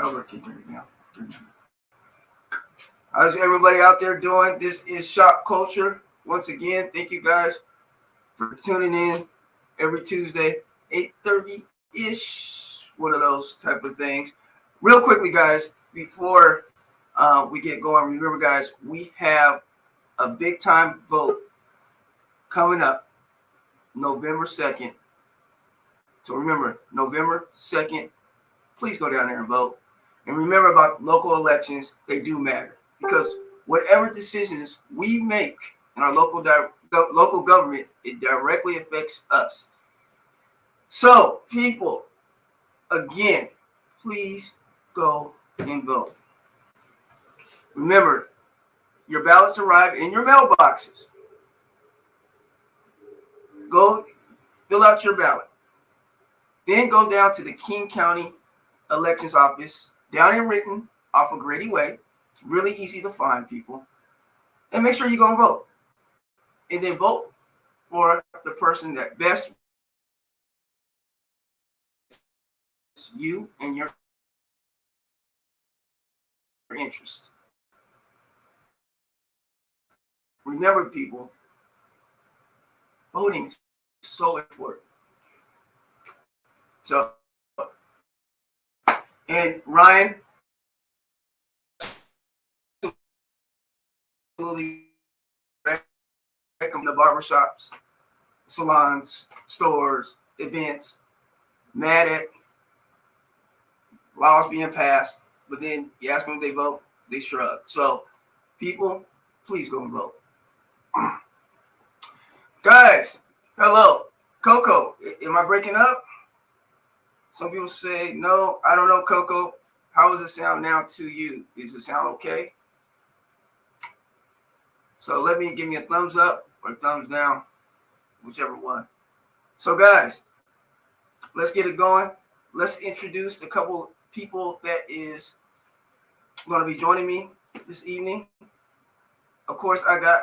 Albert, can turn it down. How's everybody out there doing? This is Shopkulture. Once again, thank you guys for tuning in every Tuesday, 8:30-ish, one of those type of things. Real quickly, guys, before we get going, remember, guys, we have a big-time vote coming up November 2nd. So remember, November 2nd, please go down there and vote. And remember about local elections, they do matter. Because whatever decisions we make in our local government, it directly affects us. So, people, again, please go and vote. Remember, your ballots arrive in your mailboxes. Go fill out your ballot. Then go down to the King County Elections Office down in Renton off of Grady Way. It's really easy to find, people. And make sure you go and vote. And then vote for the person that best you and your interest. Remember, people, voting is so important. So, and Ryan, the barbershops, salons, stores, events, mad at laws being passed, but then you ask them if they vote, they shrug. So, people, please go and vote. Guys, hello. Coco, am I breaking up? Some people say, no, I don't know, Coco. How does it sound now to you? Does it sound okay? So give me a thumbs up or a thumbs down, whichever one. So guys, let's get it going. Let's introduce the couple people that is going to be joining me this evening. Of course, I got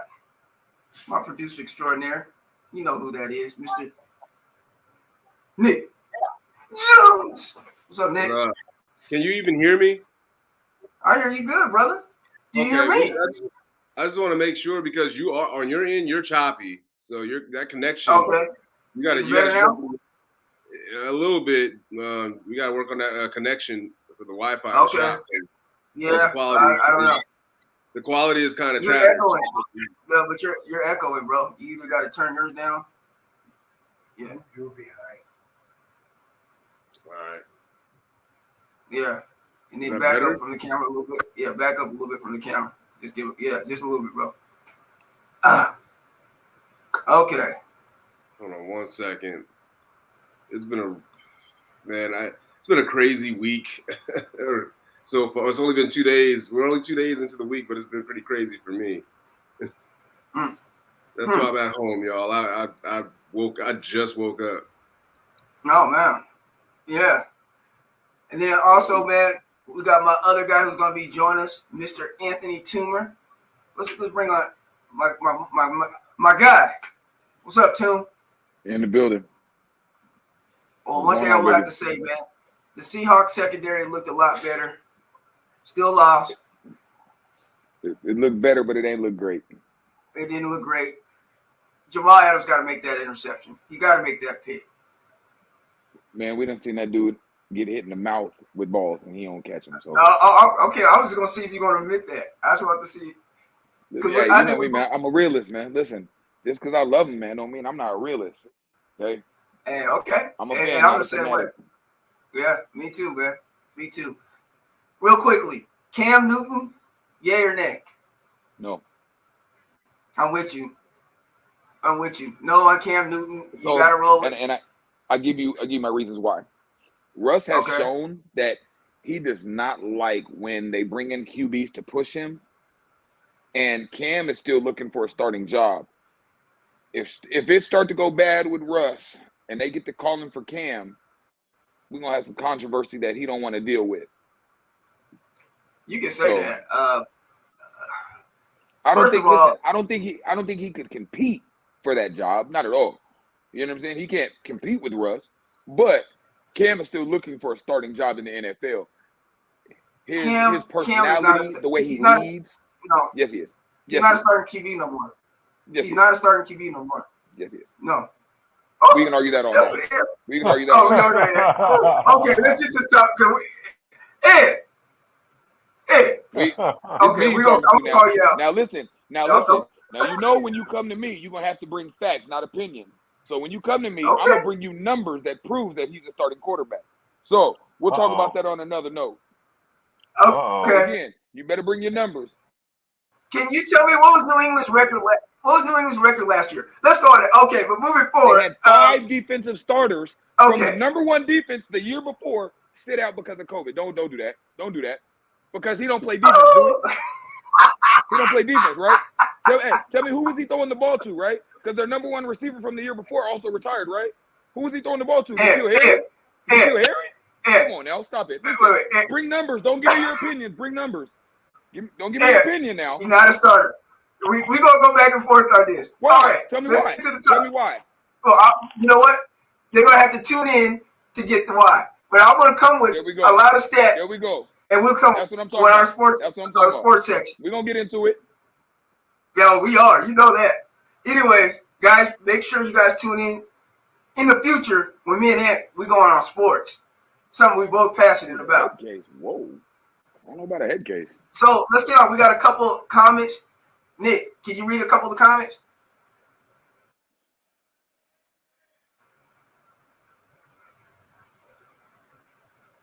my producer extraordinaire. You know who that is, Mr. Nick Jones. What's up, Nick? Can you even hear me? I hear you good, brother. Can you hear me? I just want to make sure because you are on your end, you're choppy. So that connection. Okay. You got to a little bit. We got to work on that connection for the Wi-Fi. Okay. Yeah. I don't know. The quality is kind of you're echoing. No, but you're echoing, bro. You either got to turn yours down. Yeah. You'll be all right. Yeah. And then back up from the camera a little bit. Yeah, back up a little bit from the camera. Just give it, just a little bit, bro. Okay. Hold on 1 second. It's been a crazy week. So far, it's only been 2 days. We're only 2 days into the week, but it's been pretty crazy for me. That's why I'm at home, y'all. I just woke up. Oh man. Yeah. And then also, man, we got my other guy who's going to be joining us, Mr. Anthony Toomer. Let's bring on my guy. What's up, Toom? In the building. Well, one thing I would have to say, man, the Seahawks secondary looked a lot better. Still lost. It looked better, but it ain't look great. It didn't look great. Jamal Adams got to make that interception. He got to make that pick. Man, we done seen that dude get hit in the mouth with balls and he don't catch them. So okay, I was just gonna see if you're gonna admit that. I just want to see. Yeah, I know me, man. I'm a realist, man. Listen, just because I love him, man, don't mean I'm not a realist. Okay. And okay. I'm a fan. And I'm the same way. Yeah, me too, man. Me too. Real quickly, Cam Newton, yay or nay? No. I'm with you. No on Cam Newton. You gotta roll with. And I give you my reasons why. Russ has shown that he does not like when they bring in QBs to push him, and Cam is still looking for a starting job. If it start to go bad with Russ and they get to call him for Cam, we're gonna have some controversy that he don't want to deal with. You can say that. I don't think he could compete for that job. Not at all. You know what I'm saying? He can't compete with Russ, but Cam is still looking for a starting job in the NFL. his personality, the way he leads. No. Yes, he is. He's not a starting QB no more. Yes, he's not a starting QB no more. Yes, he is. No. Oh, we can argue that all day. We can argue that all day. Okay, let's get to the top. Ed. Okay, I'm gonna call you out. Now listen. Now you know when you come to me, you're gonna have to bring facts, not opinions. So when you come to me, I'm gonna bring you numbers that prove that he's a starting quarterback. So we'll talk about that on another note. Okay. Again, you better bring your numbers. Can you tell me what was New England's record? What was New England's record last year? Let's go on it. Okay, but moving forward, they had 5 defensive starters from the number 1 defense the year before sit out because of COVID. Don't do that. Don't do that because he don't play defense. Do he? He don't play defense, right? Tell me who was he throwing the ball to, right? Because their number 1 receiver from the year before also retired, right? Who was he throwing the ball to? Harry? Come on now, stop it. Wait. Bring numbers. Don't give me your opinions. Bring numbers. Don't give me your opinion now. He's not a starter. We gonna go back and forth on this. Why? All right, tell me why. Tell me why. Well, you know what? They're gonna have to tune in to get the why. But I'm gonna come with a lot of stats. There we go. And we'll come with our sports. That's what I'm talking about. Sports section. We're gonna get into it. Yo, we are. You know that. Anyways, guys, make sure you guys tune in the future when me and Ant we going on sports. Something we both passionate about. Head case. Whoa. I don't know about a head case. So let's get on. We got a couple comments. Nick, can you read a couple of the comments?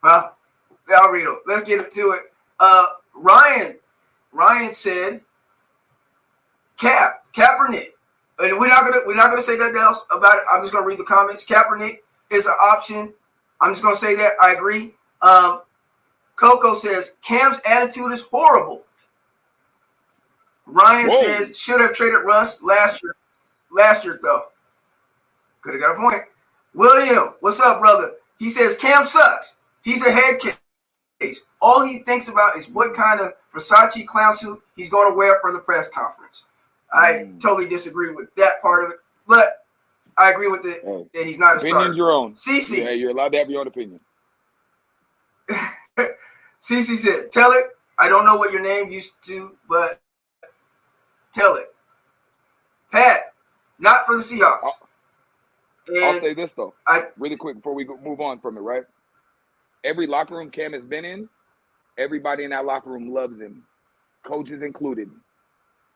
Well, I'll read them. Let's get into it. Ryan said, Kaepernick, and we're not gonna say nothing else about it. I'm just gonna read the comments. Kaepernick is an option. I'm just gonna say that I agree. Coco says Cam's attitude is horrible. Ryan says should have traded Russ last year. Last year though, could have got a point. William, what's up, brother? He says Cam sucks. He's a head case. All he thinks about is what kind of Versace clown suit he's going to wear for the press conference. I totally disagree with that part of it, but I agree with it that he's not a starter. Opinion's your own. CC. Yeah, you're allowed to have your own opinion. CC said, tell it. I don't know what your name used to, but tell it. Pat, not for the Seahawks. I'll say this, though, really quick before we move on from it, right? Every locker room Cam has been in, everybody in that locker room loves him, coaches included.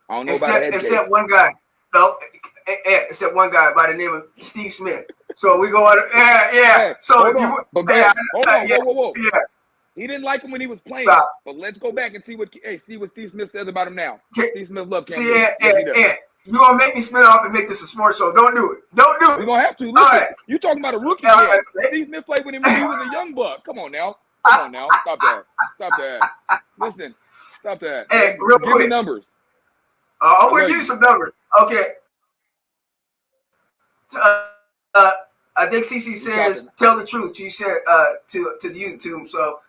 I don't know about head case. Except one guy. No, except one guy by the name of Steve Smith. So we go on. Yeah. So hold on. Whoa. Yeah. He didn't like him when he was playing. Stop. But let's go back and see what Steve Smith says about him now. Steve Smith loves Cam. You're going to make me spin off and make this a sports show. Don't do it. Don't do it. We're going to have to. Listen, you're talking about a rookie. Steve Smith played with him when he was a young buck. Come on now. Stop that. Listen. Stop that. Hey, real Give quick. me numbers. I'm going to give you some numbers. Okay. I think CC says, tell the truth. She said to YouTube. So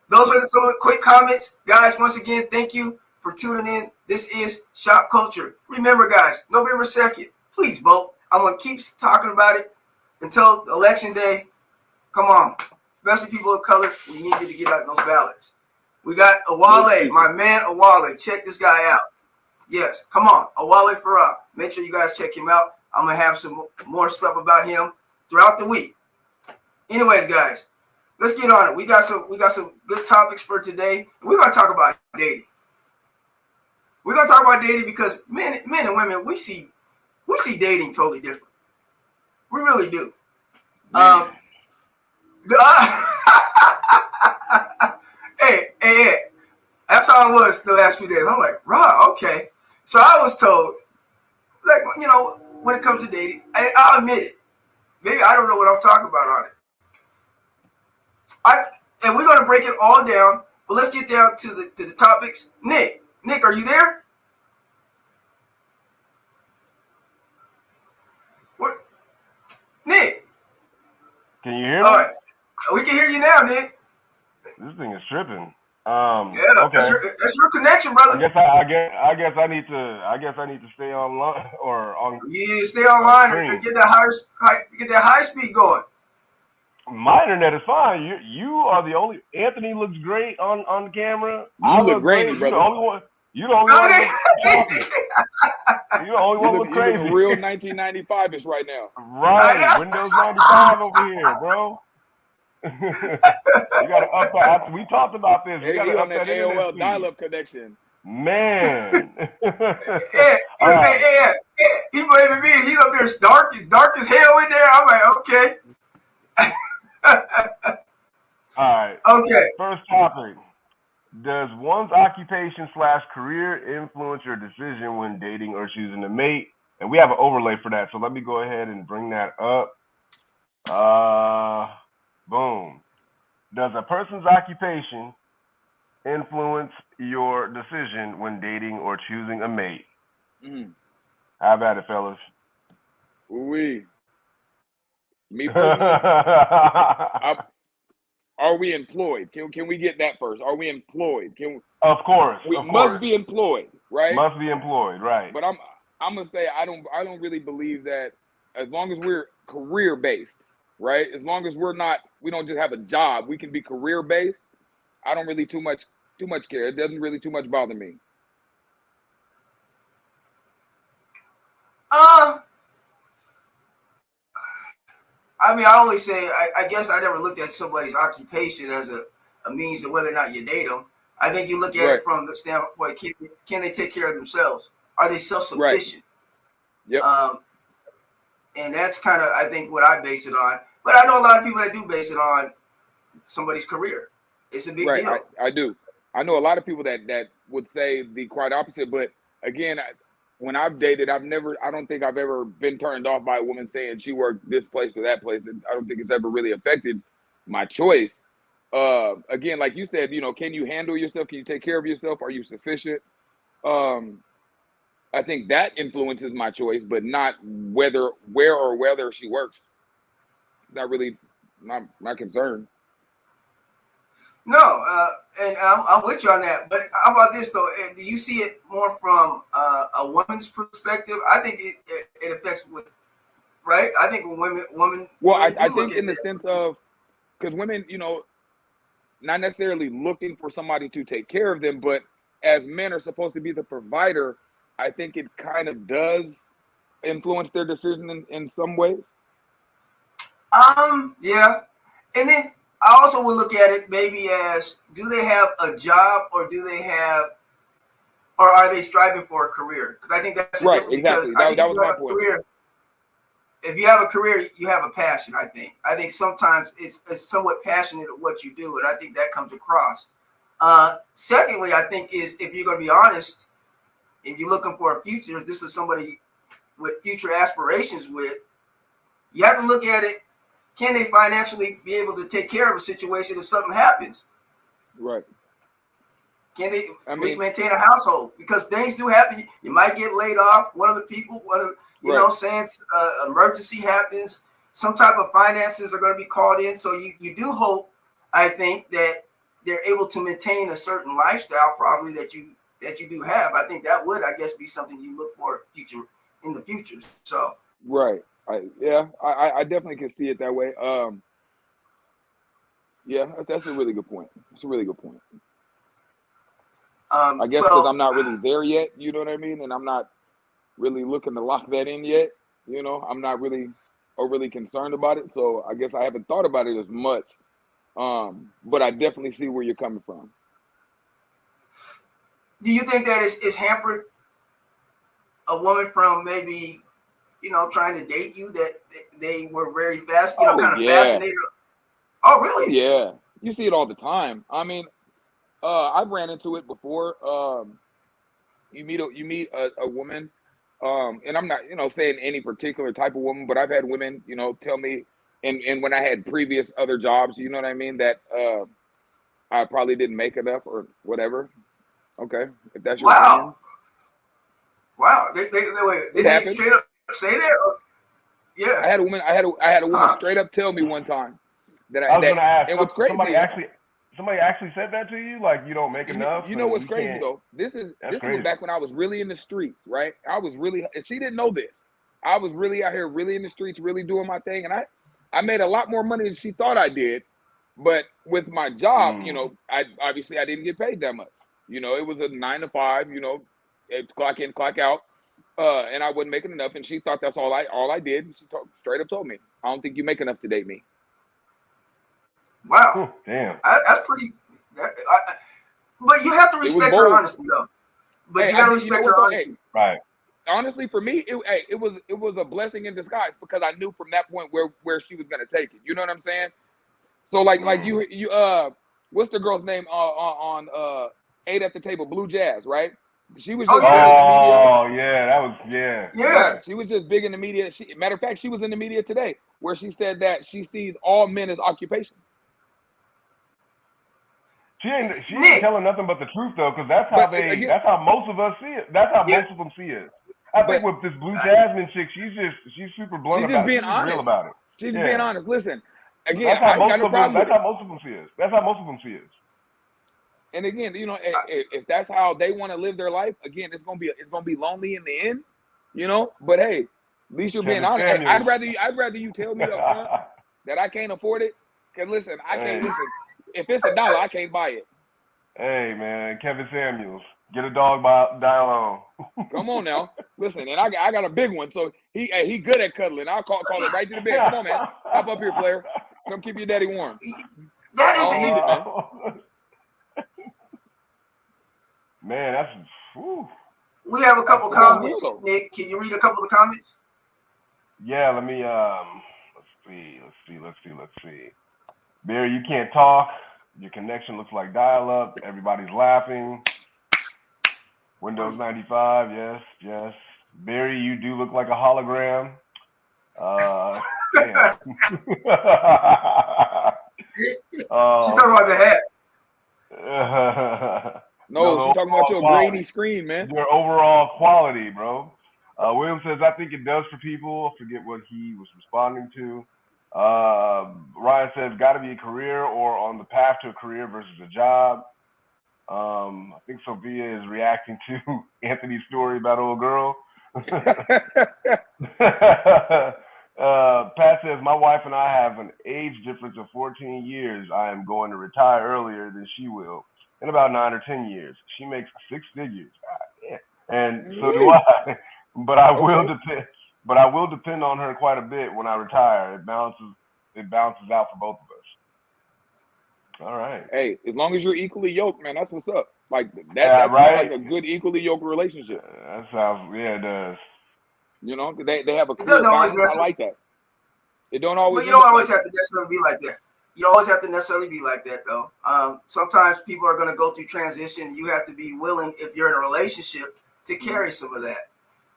those are some of the quick comments. Guys, once again, thank you for tuning in. This is Shop Culture. Remember, guys, November 2nd, please vote. I'm going to keep talking about it until election day. Come on. Especially people of color, we need you to get out those ballots. We got Awale, my man Awale. Check this guy out. Yes, come on. Awale Farah. Make sure you guys check him out. I'm going to have some more stuff about him throughout the week. Anyways, guys, let's get on it. We got some good topics for today. We're going to talk about dating. We're going to talk about dating because men and women, we see dating totally different. We really do. Hey, that's how it was the last few days. I'm like, right, okay. So I was told, like, when it comes to dating, I'll admit it. Maybe I don't know what I'm talking about on it. And we're going to break it all down, but let's get down to the topics. Nick, are you there? What? Nick. Can you hear me? All right. We can hear you now, Nick. This thing is tripping. Okay. That's your connection, brother. I guess I need to stay online or on. Yeah, stay online and get that high speed going. My internet is fine. You are the only. Anthony looks great on camera. I You look look grainy, great. You the brother. only one. You the only one look chocolate. You the only one look You looking crazy. real 1995ish right now. Right, Windows 95 over here, bro. You gotta up that. We talked about this. We He gotta on up that that internet AOL speed. dial-up connection. Man. All right. He blaming me. He's up there dark as hell in there. I'm like, okay. All right. Okay. First topic. Does one's occupation/career influence your decision when dating or choosing a mate? And we have an overlay for that, so let me go ahead and bring that up. Boom. Does a person's occupation influence your decision when dating or choosing a mate? How about it, fellas? Me personally, are we employed? Can we get that first? Are we employed? Of course. We must be employed, right? Must be employed, right? But I'm gonna say I don't really believe that. As long as we're career based, right? As long as we don't just have a job, we can be career based. I don't really too much care. It doesn't really too much bother me. I mean, I always say, I guess I never looked at somebody's occupation as a means of whether or not you date them. I think you look at it from the standpoint, can they take care of themselves? Are they self-sufficient? Right. Yep. And that's kind of, I think, what I base it on. But I know a lot of people that do base it on somebody's career. It's a big deal. I do. I know a lot of people that would say the quite opposite. But again, when I've dated, I don't think I've ever been turned off by a woman saying she worked this place or that place. I don't think it's ever really affected my choice. Again, like you said, can you handle yourself? Can you take care of yourself? Are you sufficient? I think that influences my choice, but not where or whether she works. Not really my concern. No, and I'm with you on that. But how about this though? Do you see it more from a woman's perspective? I think it affects right. I think women. Well, I think in the sense of, because women, not necessarily looking for somebody to take care of them, but as men are supposed to be the provider, I think it kind of does influence their decision in some ways. Yeah, and then I also would look at it maybe as, do they have a job or are they striving for a career? Because I think that's right. Exactly. That was my point. If you have a career, you have a passion. I think sometimes it's somewhat passionate at what you do, and I think that comes across. Secondly, I think is, if you're going to be honest, if you're looking for a future, if this is somebody with future aspirations you have to look at it. Can they financially be able to take care of a situation if something happens? Right. Can they at least maintain a household? Because things do happen. You might get laid off. Saying emergency happens. Some type of finances are going to be called in. So you do hope, I think, that they're able to maintain a certain lifestyle probably that you do have. I think that would, I guess, be something you look for in the future. So right. I definitely can see it that way. Yeah, that's a really good point. It's a really good point. I guess because I'm not really there yet, you know what I mean? And I'm not really looking to lock that in yet. I'm not really overly concerned about it. So I guess I haven't thought about it as much. But I definitely see where you're coming from. Do you think that it's hampered a woman from maybe, trying to date you, that they were very fast, fascinated? Oh, really? Yeah. You see it all the time. I mean, I've ran into it before. You meet a woman, and I'm not, saying any particular type of woman, but I've had women, tell me, and when I had previous other jobs, you know what I mean, that I probably didn't make enough or whatever. Okay, if that's your opinion. Wow. They straight up say that? Yeah. I had a woman straight up tell me one time that I was going to ask. And what's crazy? Somebody actually said that to you? Like, you don't make enough? You know what's crazy though? This was back when I was really in the streets, right? And she didn't know this. I was really out here, really in the streets, really doing my thing, and I made a lot more money than she thought I did. But with my job, you know, I didn't get paid that much. You know, it was a 9 to 5, you know, clock in, clock out. And I wasn't making enough, and she thought that's all I did. And she straight up told me, "I don't think you make enough to date me." Wow, damn, that's pretty. But you have to respect her honesty, though. But you gotta respect her honesty, right? Honestly, for me, it was a blessing in disguise because I knew from that point where she was gonna take it. You know what I'm saying? So like you what's the girl's name on 8 at the Table, Blue Jazz, right? She was just big in the media. Oh yeah, that was Right. She was just big in the media. Matter of fact, she was in the media today where she said that she sees all men as occupations. She ain't telling nothing but the truth though, because that's how most of us see it. That's how most of them see it. I think with this Blue Jasmine chick, she's super blunt about it. She's real about it. She's being honest. Listen, again, that's how most of them see it. That's how most of them see it. And again, you know, if that's how they want to live their life, again, it's gonna be lonely in the end, you know. But hey, at least you're being honest. Hey, I'd rather you tell me up front that I can't afford it. Cause listen, I can't listen. If it's $1, I can't buy it. Hey man, Kevin Samuels, get a dog dial on. Come on now, listen, and I got a big one, so he good at cuddling. I'll call it right to the bed. Come on, man, hop up here, player. Come keep your daddy warm. That is it, man. Man, that's. Whew. We have a couple comments. Nick, can you read a couple of comments? Yeah, let me. Let's see. Barry, you can't talk. Your connection looks like dial-up. Everybody's laughing. Windows 95, yes. Barry, you do look like a hologram. Damn. She's talking about the hat. No, she's talking about your grainy screen, man. Your overall quality, bro. William says, I think it does for people. I forget what he was responding to. Ryan says, got to be a career or on the path to a career versus a job. I think Sophia is reacting to Anthony's story about old girl. Pat says, my wife and I have an age difference of 14 years. I am going to retire earlier than she will in about 9 or 10 years. She makes 6 figures. And so do I. But I will depend on her quite a bit when I retire. It balances out for both of us. All right. Hey, as long as you're equally yoked, man, that's what's up. Like that's right? Like a good equally yoked relationship. That sounds, it does. You know, they have a clear bond. I like that. It don't always. But you don't always have to necessarily be like that. You don't always have to necessarily be like that, though. Sometimes people are going to go through transition. You have to be willing, if you're in a relationship, to carry some of that.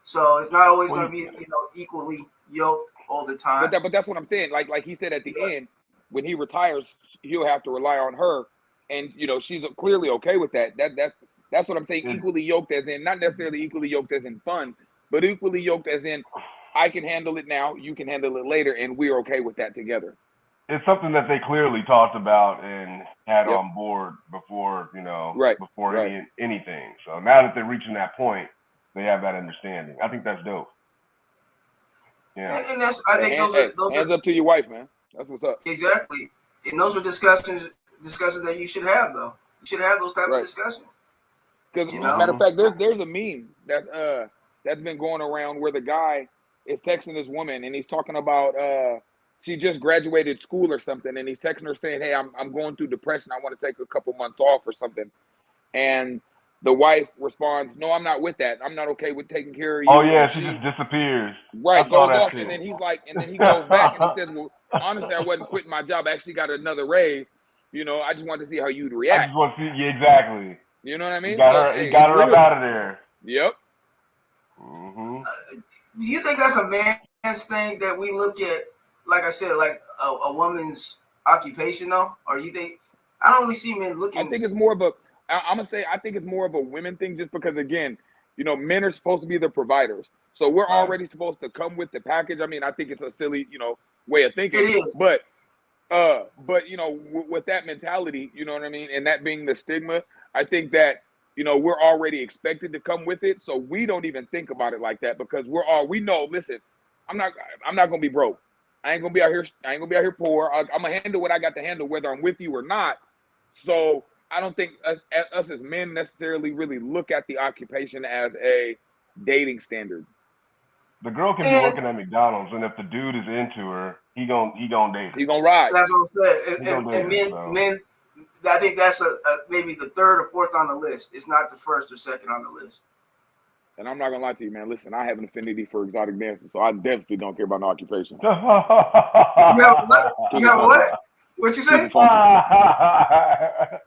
So it's not always going to be, equally yoked all the time. But that's what I'm saying. Like he said at the end, when he retires, he'll have to rely on her, and she's clearly okay with that. That's what I'm saying. Equally yoked, as in not necessarily equally yoked as in fun, but equally yoked as in I can handle it now, you can handle it later, and we're okay with that together. It's something that they clearly talked about and had on board before, anything. So now that they're reaching that point, they have that understanding. I think that's dope. Yeah. And that's, I think those hands up to your wife, man. That's what's up. Exactly. And those are discussions that you should have, though. You should have those type of discussions. Because matter of fact, there's a meme that's been going around where the guy is texting this woman and he's talking about she just graduated school or something, and he's texting her saying, hey, I'm going through depression. I want to take a couple months off or something. And the wife responds, no, I'm not with that. I'm not okay with taking care of you. Oh, yeah, she just disappears. Right, goes off, and then he's like, and then he goes back and he says, well, honestly, I wasn't quitting my job. I actually got another raise. I just wanted to see how you'd react. I just want to see, exactly. You know what I mean? You got her up out of there. Yep. Mm-hmm. Do you think that's a man's thing that we look at, like I said, like a woman's occupation, though? Or you think, I don't really see men looking. I think it's more of a, I'm going to say, I think it's more of a women thing just because, again, men are supposed to be the providers. So we're already supposed to come with the package. I mean, I think it's a silly, way of thinking. It is. But with that mentality, you know what I mean? And that being the stigma, I think that, we're already expected to come with it. So we don't even think about it like that because we know, listen, I'm not going to be broke. I ain't gonna be out here poor. I'm gonna handle what I got to handle, whether I'm with you or not. So I don't think us as men necessarily really look at the occupation as a dating standard. The girl can be working at McDonald's, and if the dude is into her, he gon' date her. He gonna ride. That's what I'm saying. And men, I think that's maybe the third or fourth on the list. It's not the first or second on the list. And I'm not gonna lie to you, man. Listen, I have an affinity for exotic dancers, so I definitely don't care about no occupation. You have what? What you say? What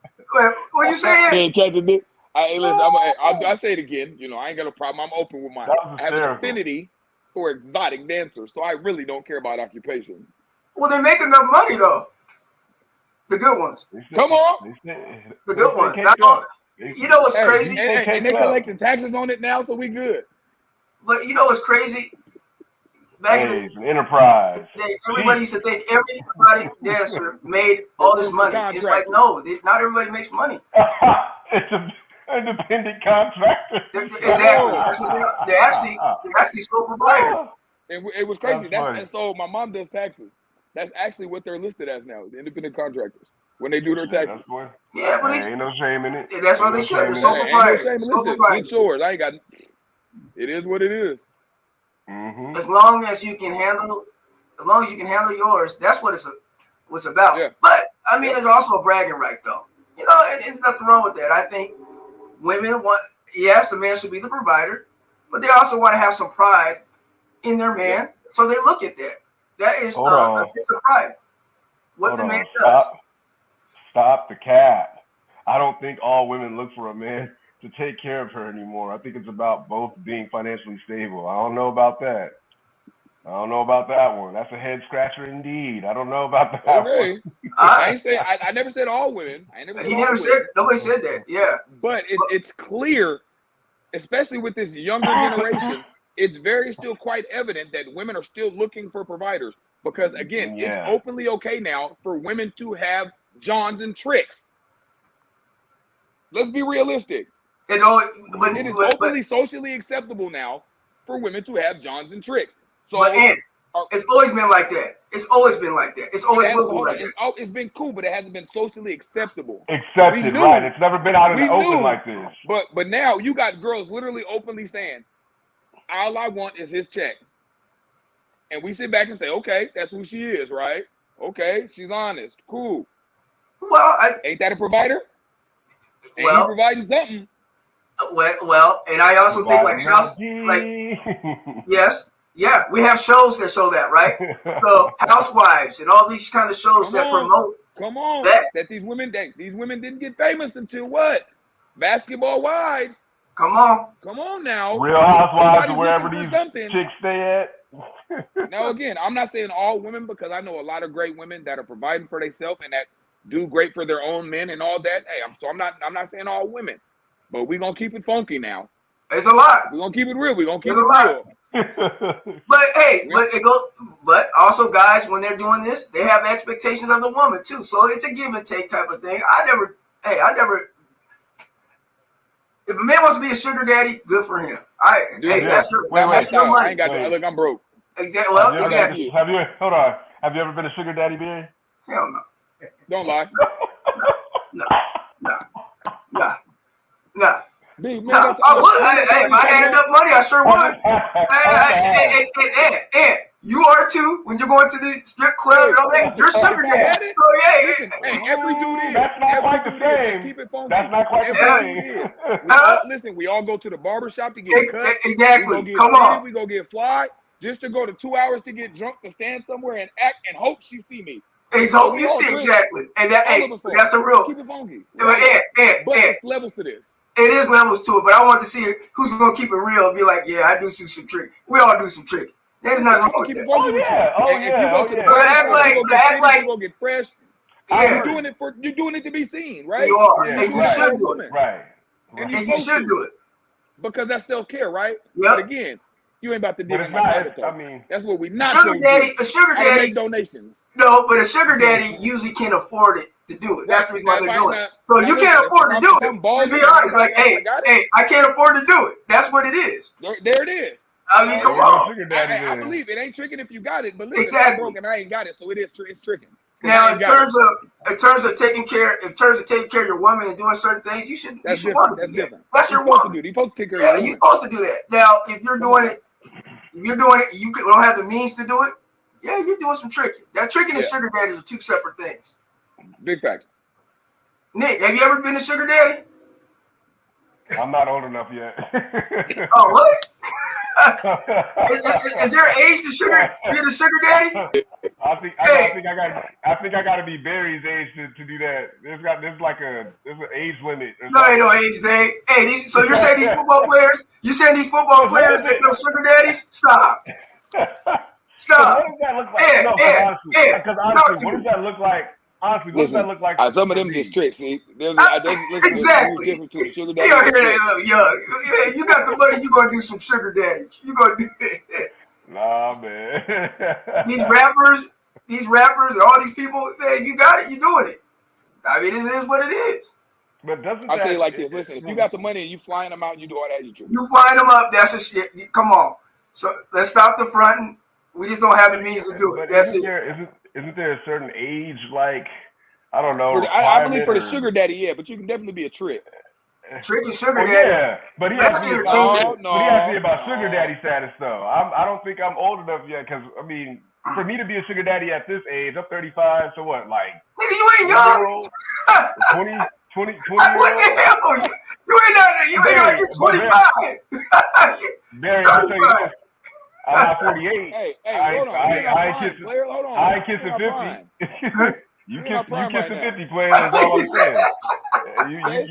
you saying? Listen, I say it again. You know, I ain't got a problem. I'm open with mine. I have an affinity for exotic dancers, so I really don't care about occupation. Well, they make enough money though. The good ones. Come on. The good ones. You know what's crazy? And they collecting taxes on it now, so we good. But you know what's crazy? Back in the enterprise. Everybody used to think every dancer made all this money. It's like, no, not everybody makes money. It's an independent contractor. Exactly. They're actually sole proprietor. And it was crazy. And so my mom does taxes. That's actually what they're listed as now, the independent contractors, when they do their taxes. Yeah, but ain't no shame in it. That's what they should. They're sole proprietor. Get yours. I ain't got. It is what it is. Mm-hmm. As long as you can handle yours, that's what it's about. Yeah. But I mean, there's also a bragging right, though. You know, and there's nothing wrong with that. I think women want, yes, the man should be the provider, but they also want to have some pride in their man. So they look at that. That is a sense of pride. What the man does. Stop the cat. I don't think all women look for a man to take care of her anymore. I think it's about both being financially stable. I don't know about that. I don't know about that one. That's a head scratcher indeed. I don't know about that one. I ain't say. I never said all women. Nobody said that. Yeah. But it's clear, especially with this younger generation, it's still quite evident that women are still looking for providers because, again, it's openly okay now for women to have Johns and tricks. Let's be realistic. It is openly socially acceptable now for women to have Johns and tricks. So, it's always been like that. It's always been like that. It's always will be like that. It's been cool, but it hasn't been socially acceptable. Accepted, right? It's never been out in the open like this. But now you got girls literally openly saying, all I want is his check. And we sit back and say, okay, that's who she is, right? Okay, she's honest. Cool. Well, ain't that a provider? Ain't he providing something? Well, and I also think yes, yeah, we have shows that show that, right? So Housewives and all these kind of shows that promote. Come on, that these women didn't get famous until what? Basketball Wives. Come on now. Real Housewives or wherever these chicks stay at. Now again, I'm not saying all women because I know a lot of great women that are providing for themselves and that do great for their own men and all that. Hey, I'm not saying all women, but we're gonna keep it funky now. It's a lot. We're gonna keep it real. We're gonna keep it real. But hey, but also guys, when they're doing this, they have expectations of the woman too. So it's a give and take type of thing. I never if a man wants to be a sugar daddy, good for him. That's your money. I ain't got that. Look, I'm broke. Exactly. Well, have you ever been a sugar daddy, Barry? Hell no. Don't lie. No. If I had enough money, I sure would. And you are too when you're going to the strip club and all that. You're sugar daddy. Every dude is. That's not quite the same. Let's keep it funky. That's not quite the same. Listen, we all go to the barber shop to get cut. Exactly. Come on. We go get fly just to go to 2 hours to get drunk to stand somewhere and act and hope she see me. Hope you see exactly. And that's a real. Keep it funky. But there's levels to this. It is levels to it, but I want to see who's going to keep it real and be like, yeah, I do some trick. We all do some trick. There's nothing wrong with that. Act like you go get fresh. Yeah. You're doing it to be seen, right? You are. And you should do it. Right. And you should do it. Because that's self-care, right? Yep. But again, you ain't about to dig in my pocket. I mean, that's what we not sugar daddy donations. No, but a sugar daddy usually can't afford it to do it. That's the reason why they're doing it. So you can't afford to do it. To be honest, like, hey, I can't afford to do it. That's what it is. There it is. I mean, come on. I believe it ain't tricking if you got it, but listen, Exactly. I'm broke and I ain't got it, so it's tricking. Now, in terms of taking care of your woman and doing certain things, you should want to do that. That's your woman. You're supposed to take care of your woman. You're supposed to do that. Now, if you're doing it, you don't have the means to do it. Yeah, you're doing some tricking. That tricking and sugar daddy are two separate things. Big facts. Nick, have you ever been a sugar daddy? I'm not old enough yet. Oh, what? is there an age to being a sugar daddy? I think I got to be Barry's age to do that. There's an age limit. No, ain't no age thing. Hey, so you're saying these football players? You saying these football players that no sugar daddies? Stop. Stop. What does that look like? Because honestly, what does that look like? Honestly, what does that look like? Some of them just tricks. See, exactly. You got the money. You gonna do some sugar daddy. You gonna do it. Nah, man. These rappers, and all these people, man, you got it. You doing it. I mean, it is what it is. But I'll tell you like this. Listen, if you got the money and you flying them out, you do all that. You flying them up. That's a shit. Come on. So let's stop the fronting. We just don't have the means to do it. That's it. Isn't there a certain age, like, I don't know? I believe for the sugar daddy, yeah, but you can definitely be a trick. Tricky sugar daddy. Yeah, but he has to be about sugar daddy status, though. I don't think I'm old enough yet, because, I mean, for me to be a sugar daddy at this age, I'm 35, so what, like? Nigga, you ain't young. 20 what the hell? You ain't out. You're 25. Barry, I'll tell you this. I'm not 48. Hey, hold on. I ain't kissing 50. You kissing 50, player, is all I'm saying.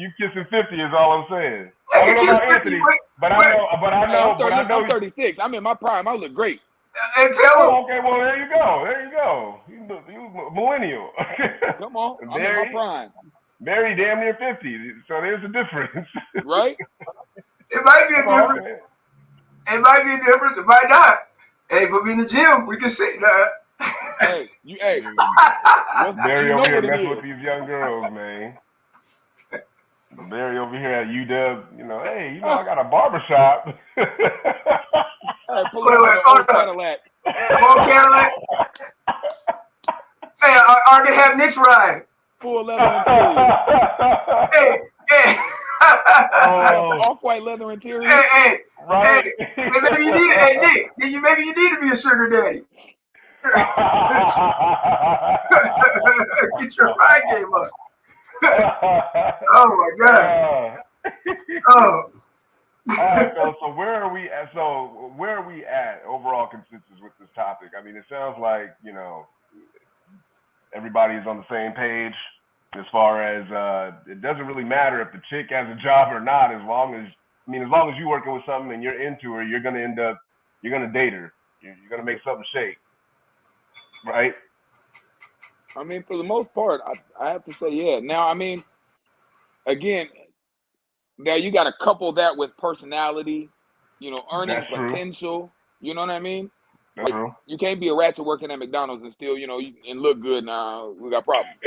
You kissing 50 is all I'm saying. I don't know about Anthony, but I know. I'm 36. I'm in my prime. I look great. Okay, well, there you go. You millennial. Come on. I'm in my prime. Barry damn near 50, so there's a difference. Right? It might be a difference. It might be a difference. It might not. Hey, put me in the gym. We can see that. Hey. Barry over here messing with these young girls, man. Barry over here at UW, hey, I got a barbershop. Hey, pull up old Cadillac. Old Cadillac. Hey, I can have Nick's ride. Full leather interior. Hey. Off-white leather interior. Hey. Right. Hey, maybe you need it. Hey, Nick, maybe you need to be a sugar daddy. Get your ride game up. Oh my God. All right, so where are we at? So where are we at overall consensus with this topic? I mean, it sounds like everybody's on the same page as far as it doesn't really matter if the chick has a job or not, as long as you're working with something and you're into her, you're gonna date her. You're gonna make something shake, right? I mean, for the most part, I have to say, yeah. Now, I mean, again, now you got to couple that with personality, earning potential. You know what I mean? That's true. You can't be a ratchet working at McDonald's and still, and look good. Now we got problems.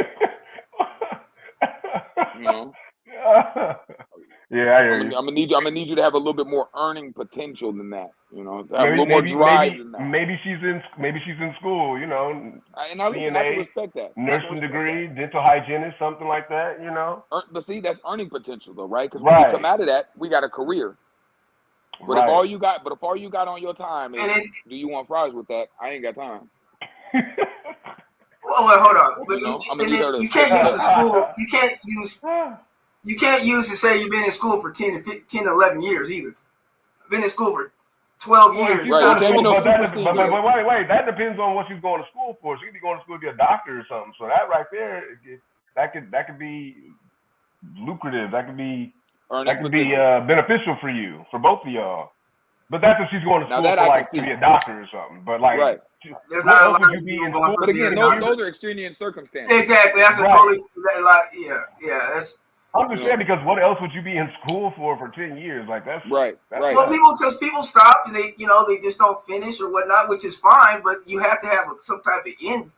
Yeah, I hear you. I'm gonna need you to have a little bit more earning potential than that. To have a little more drive than that. Maybe she's in school. And I can respect that. Nursing degree, dental hygienist, something like that. But see, that's earning potential, though, right? Because when we come out of that, we got a career. But if all you got on your time is, do you want fries with that? I ain't got time. Well, hold on. But you can't use the school. You can't use to say you've been in school for 10 to 11 years either. I've been in school for 12 years. Right. But wait, that depends on what she's going to school for. She could be going to school to be a doctor or something. So that right there, that could be lucrative. That could be beneficial for you, for both of y'all. But that's if she's going to school to be a doctor or something. But right. There's not a lot of people going But again, those are extraneous circumstances. Exactly. That's a totally that's. I'm just saying, because what else would you be in school for 10 years? Like that's right. Well, people stop and they just don't finish or whatnot, which is fine. But you have to have some type of end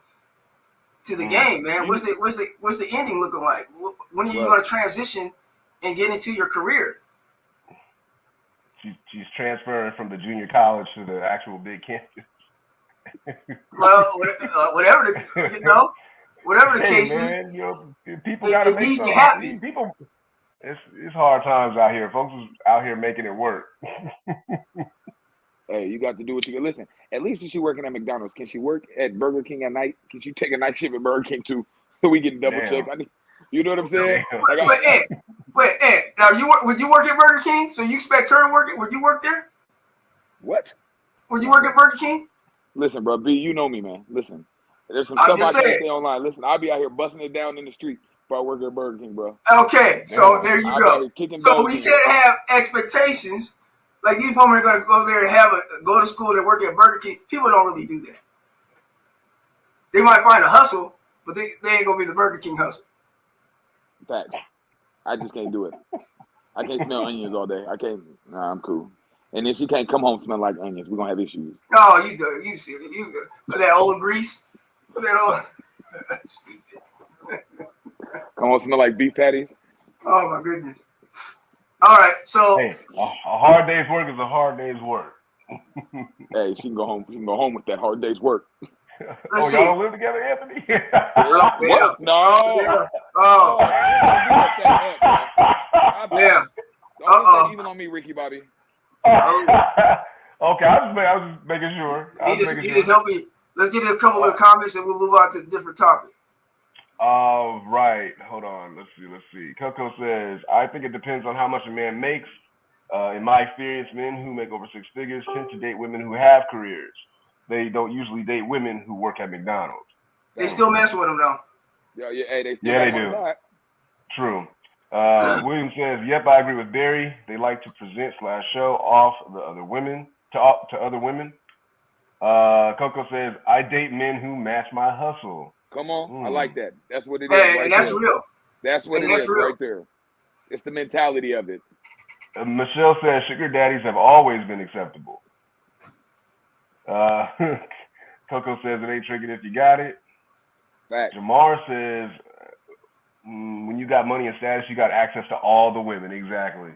to the game, man. What's the ending looking like? When are you going to transition and get into your career? she's transferring from the junior college to the actual big campus. Well, whatever the Hey case is, man, people got to it make needs to something. happen. People, it's hard times out here. Folks is out here making it work. Hey, you got to do what you can. Listen, at least when she working at McDonald's, can she work at Burger King at night? Can she take a night shift at Burger King too? So we can double check. You know what I'm saying? Wait, now would you work at Burger King? So you expect her to work? Would you work there? What? Would you work at Burger King? Listen, bro, B, you know me, man. Listen, there's some stuff I can't say online. Listen, I'll be out here busting it down in the street before I work at Burger King, bro. Okay, so there you go. So we can't have expectations. Like these women are going to go there and go to school and work at Burger King. People don't really do that. They might find a hustle, but they ain't going to be the Burger King hustle. Fact. I just can't do it. I can't smell onions all day. I can't. Nah, I'm cool. And then she can't come home smelling like onions. We're going to have issues. No, you do. You see it. You do. Put that old grease. Put that old. Stupid. Come home smell like beef patties. Oh, my goodness. All right, so. Hey, a hard day's work is a hard day's work. Hey, she can go home. She can go home with that hard day's work. Let's see. Y'all don't live together, Anthony? What? No. Oh. Yeah. Don't put that even on me, Ricky Bobby. Okay, I was just making sure. He just helped me. Let's get a couple of comments and we'll move on to a different topic. All right. Hold on. Let's see. Coco says, I think it depends on how much a man makes. In my experience, men who make over six figures tend to date women who have careers. They don't usually date women who work at McDonald's. They still mess with them, though. Yeah, hey, they do. True. William says, yep, I agree with Barry. They like to present / show off the other women to other women. Coco says, I date men who match my hustle. Come on. I like that. That's what it is. Hey, right and that's there. real. That's what it is right there. It's the mentality of it. Michelle says, sugar daddies have always been acceptable. Coco says, it ain't tricking if you got it. Fact. Jamar says, when you got money and status, you got access to all the women. Exactly.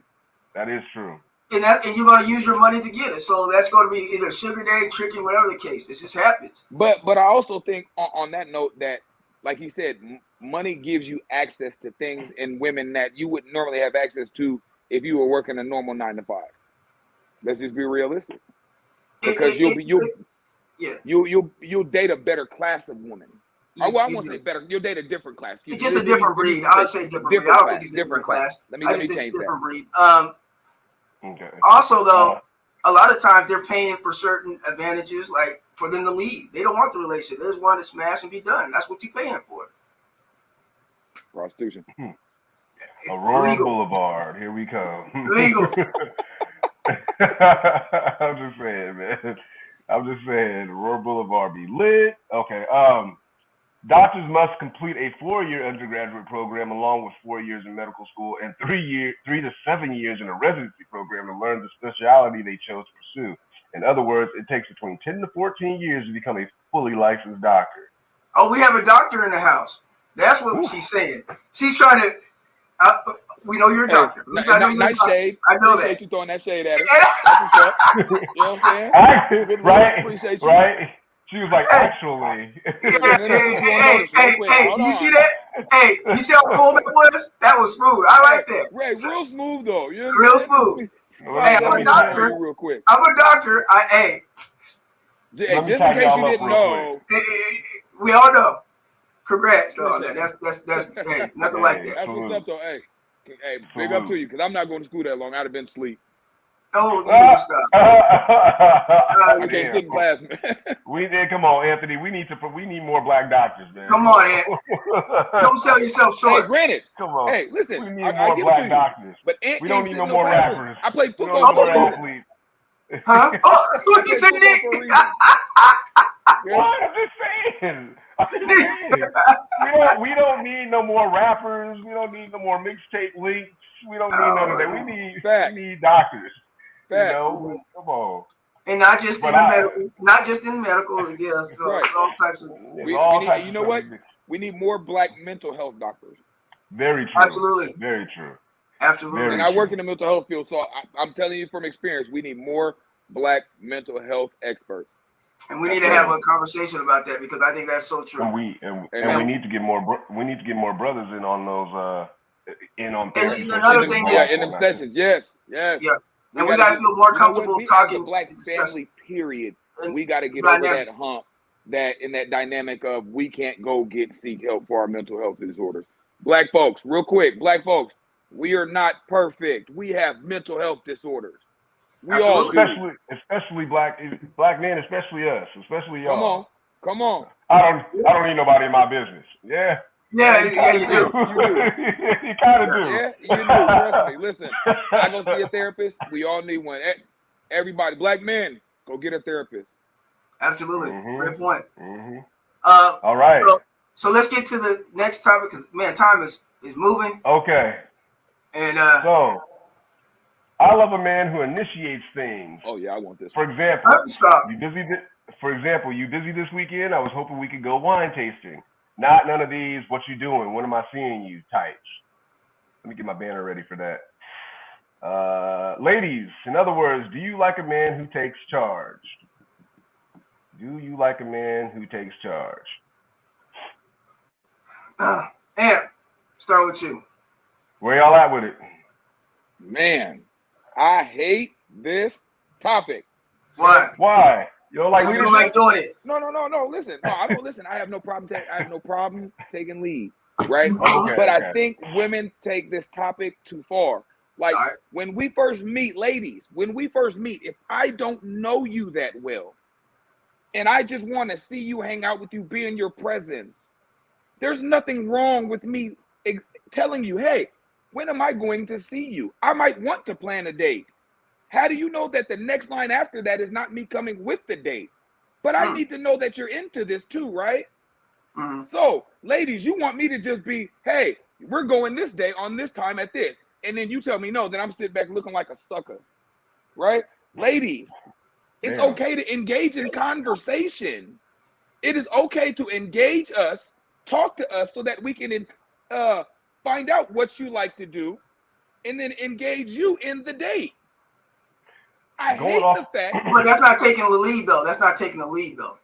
That is true. And you're going to use your money to get it. So that's going to be either sugar daddy, tricking, whatever the case. This just happens. But I also think on that note that, like he said, money gives you access to things and women that you wouldn't normally have access to if you were working a normal 9 to 5. Let's just be realistic. Because you'll date a better class of woman. I won't say better. You'll date a different class. It's just a different breed. I would say different breed. I don't think it's different class. Let me change different that. Breed. Okay. Also, though, a lot of times they're paying for certain advantages, like for them to leave. They don't want the relationship. They just want to smash and be done. That's what you're paying for. Prostitution. Aurora Boulevard. Here we come. Legal. I'm just saying, man. Aurora Boulevard be lit. Okay. Doctors must complete a 4-year undergraduate program along with 4 years in medical school and 3 to 7 years in a residency program to learn the specialty they chose to pursue. In other words, it takes between 10 to 14 years to become a fully licensed doctor. Oh, we have a doctor in the house. That's what she's saying. She's trying to. We know you're a doctor. Nice shade. I know appreciate that. You throwing that shade at her. You know what I'm saying? Right. Appreciate you. Right. She was like, actually. Hey, you see that? Hey, you see how cool that was? That was smooth. I like that. Right, real smooth though. You know real smooth. Hey, I'm a doctor. Real quick. I'm a doctor. Just in case you didn't know. We all know. Congrats on that. That's hey, nothing like that. That's what's up though. Hey, big up to you because I'm not going to school that long. I'd have been asleep. Oh, you need to stop. I can't sit in class, man. Come on, Anthony. We need more black doctors, man. Come on, Ant. Don't sell yourself short. Hey, granted. Come on. Hey, listen. We need more black doctors. But we don't need no more rappers. I played football. We don't need more athletes. Huh? Oh, what you say, Nick? What? I'm just saying. We don't need no more rappers. We don't need no more mixtape links. We don't need none of that. We need doctors. You know, come on. And not just in medical, yes. So right. All types of. You know what? We need more black mental health doctors. Very true. Absolutely. Very true. Absolutely. And I work in the mental health field, so I'm telling you from experience, we need more Black mental health experts. And we need to have a conversation about that because I think that's so true. And we need to get more. We need to get more brothers in on those. Therapy. Another thing is, in them sessions. Yes. Yeah. And we got to feel more comfortable talking. As a Black family, period, we got to get over that hump. That in that dynamic of we can't go seek help for our mental health disorders. Black folks, real quick, Black folks, we are not perfect. We have mental health disorders. We all do. Especially black men, especially us, especially y'all. Come on. I don't need nobody in my business. Yeah. Yeah, you do. You kind of do. Yeah, you do. Trust me. Listen, I go see a therapist. We all need one. Everybody, Black men, go get a therapist. Absolutely. Great point. All right. So let's get to the next topic because, man, time is moving. Okay. And so I love a man who initiates things. Oh yeah, I want this. For example, you busy this weekend? I was hoping we could go wine tasting. Not none of these. What you doing? When am I seeing you? Types. Let me get my banner ready for that. Ladies, in other words, do you like a man who takes charge? Do you like a man who takes charge? Amp, start with you. Where y'all at with it? Man, I hate this topic. Why? You don't like leadership? You don't like doing it? No. Listen, I don't listen. I have no problem taking lead, right? Okay, but I think women take this topic too far. Like when we first meet, ladies, if I don't know you that well, and I just want to see you, hang out with you, be in your presence, there's nothing wrong with me telling you, hey, when am I going to see you? I might want to plan a date. How do you know that the next line after that is not me coming with the date? But I need to know that you're into this too, right? So, ladies, you want me to just be, hey, we're going this day on this time at this. And then you tell me no, then I'm sitting back looking like a sucker, right? Ladies, it's okay to engage in conversation. It is okay to engage us, talk to us so that we can find out what you like to do and then engage you in the date. I hate the fact. But that's not taking the lead, though.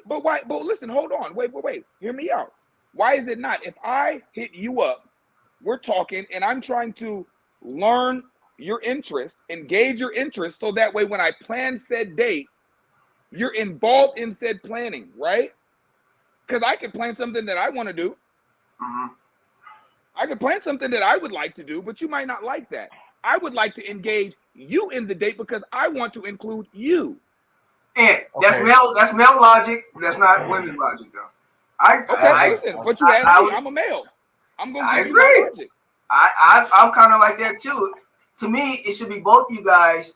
But why? But listen, hold on. Wait. Hear me out. Why is it not? If I hit you up, we're talking, and I'm trying to learn your interest, engage your interest, so that way when I plan said date, you're involved in said planning, right? Because I could plan something that I want to do. I could plan something that I would like to do, but you might not like that. I would like to engage you in the date because I want to include you. And that's male logic. That's not women logic, though. Listen, but you asked me. I'm a male. I'm going to give you my logic. I'm kind of like that too. To me, it should be both you guys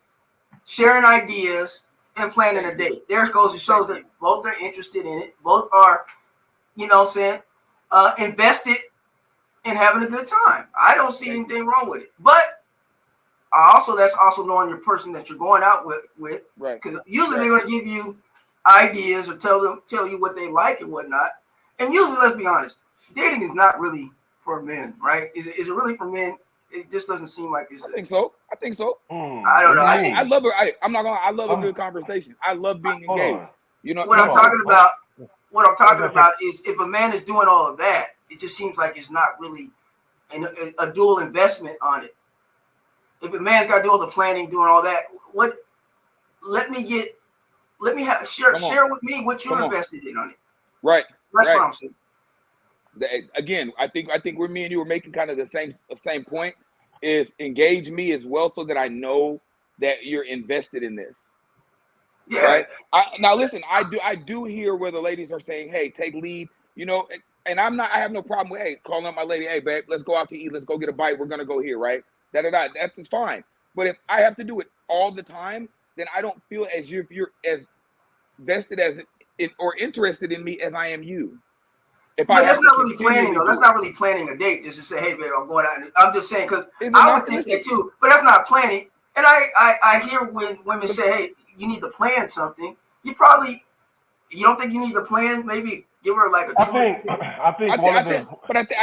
sharing ideas and planning a date. There goes to shows that both are interested in it. Both are, invested in having a good time. I don't see anything wrong with it. But that's also knowing your person that you're going out with. Right. Because usually they're going to give you ideas or tell you what they like and whatnot. And usually, let's be honest, dating is not really for men, right? Is it really for men? It just doesn't seem like it's. I think so. I don't know. I love her. I'm not gonna. I love a good conversation. I love being engaged. You know what I'm talking about. What I'm talking about is if a man is doing all of that, it just seems like it's not really a dual investment on it. If a man's got to do all the planning, doing all that, let me share with me what you're invested in on it. Right. That's what I'm saying. Again, I think where me and you were making kind of the same point is engage me as well so that I know that you're invested in this. Yeah. Right. Now listen, I do hear where the ladies are saying, hey, take lead, and I have no problem with, hey, calling up my lady, hey, babe, let's go out to eat, let's go get a bite, we're gonna go here, right? That's fine. But if I have to do it all the time, then I don't feel as if you're as vested or interested in me as I am you. But that's not really planning, though. That's not really planning a date. Just to say, hey, babe, I'm going out. I'm just saying, because I would think that too. But that's not planning. And I hear when women say, hey, you need to plan something. You don't think you need to plan? Maybe give her like a. I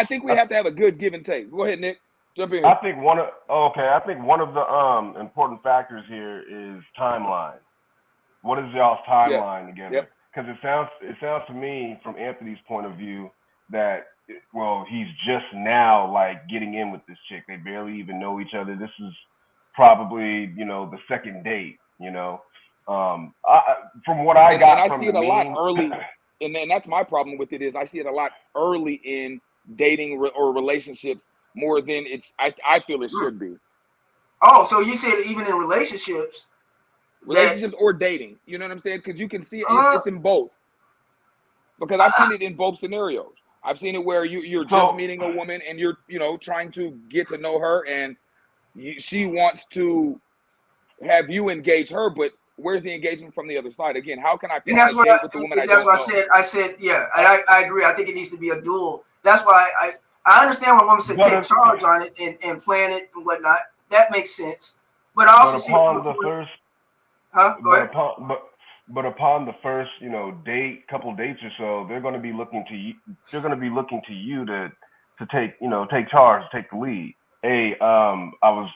think we have to have a good give and take. Go ahead, Nick. Jump in. I think one of the important factors here is timeline. What is y'all's Yes. timeline together? Yep. Because it sounds to me from Anthony's point of view that he's just now like getting in with this chick. They barely even know each other. This is probably the second date. From what I got I from see the it a lot meme, early, and that's my problem with it is I see it a lot early in dating or relationships more than I feel it should be. Oh, so you said even in relationships or dating, you know what I'm saying? Because you can see it's in both. Because I've seen it in both scenarios. I've seen it where you're just meeting a woman and you're trying to get to know her, and she wants to have you engage her, but where's the engagement from the other side? Again, how can I plan a date with the woman I don't know? I said, yeah, I agree. I think it needs to be a dual. That's why I understand when women say take charge on it and plan it and whatnot. That makes sense. But I also see upon the first, go ahead. But upon the first, couple dates or so, they're going to be looking to you. They're going to be looking to you to take charge, take the lead. Hey, I was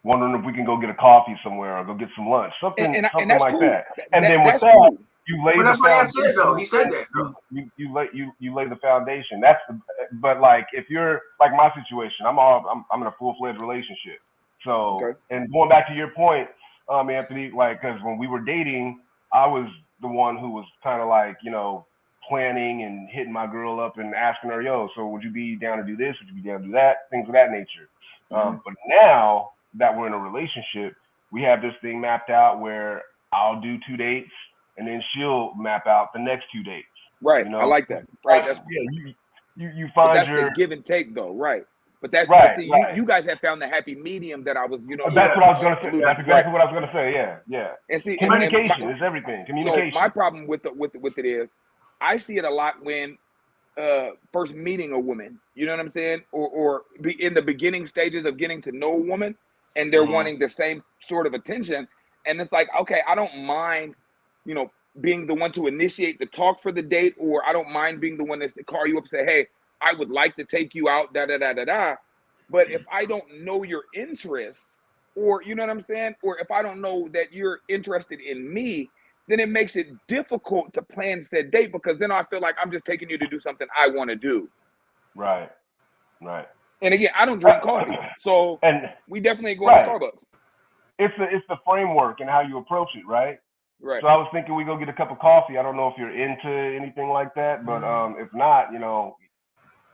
wondering if we can go get a coffee somewhere or go get some lunch, something that's like cool. that. And then with that, cool. you lay the foundation. Said, though. He said that. Though. You lay the foundation. But like if you're like my situation, I'm in a full-fledged relationship. So and going back to your point, Anthony, like because when we were dating, I was the one who was kind of like planning and hitting my girl up and asking her, yo, so would you be down to do this? Would you be down to do that? Things of that nature. But now that we're in a relationship, we have this thing mapped out where I'll do 2 dates and then she'll map out the next 2 dates. Right. I like that. Right. That's you find that's the give and take though, right? But that's right. You guys have found the happy medium that I was, That's what I was gonna say. That's exactly what I was gonna say. Yeah. And see, communication is everything. Communication. So my problem with it is, I see it a lot when first meeting a woman. You know what I'm saying? Or be in the beginning stages of getting to know a woman, and they're wanting the same sort of attention. And it's like, okay, I don't mind, being the one to initiate the talk for the date, or I don't mind being the one to call you up and say, hey, I would like to take you out, da-da-da-da-da. But if I don't know your interests, or you know what I'm saying? Or if I don't know that you're interested in me, then it makes it difficult to plan said date, because then I feel like I'm just taking you to do something I want to do. Right. And again, I don't drink coffee, so we definitely ain't going to Starbucks. It's the framework and how you approach it, right? Right. So I was thinking we go get a cup of coffee. I don't know if you're into anything like that, but if not,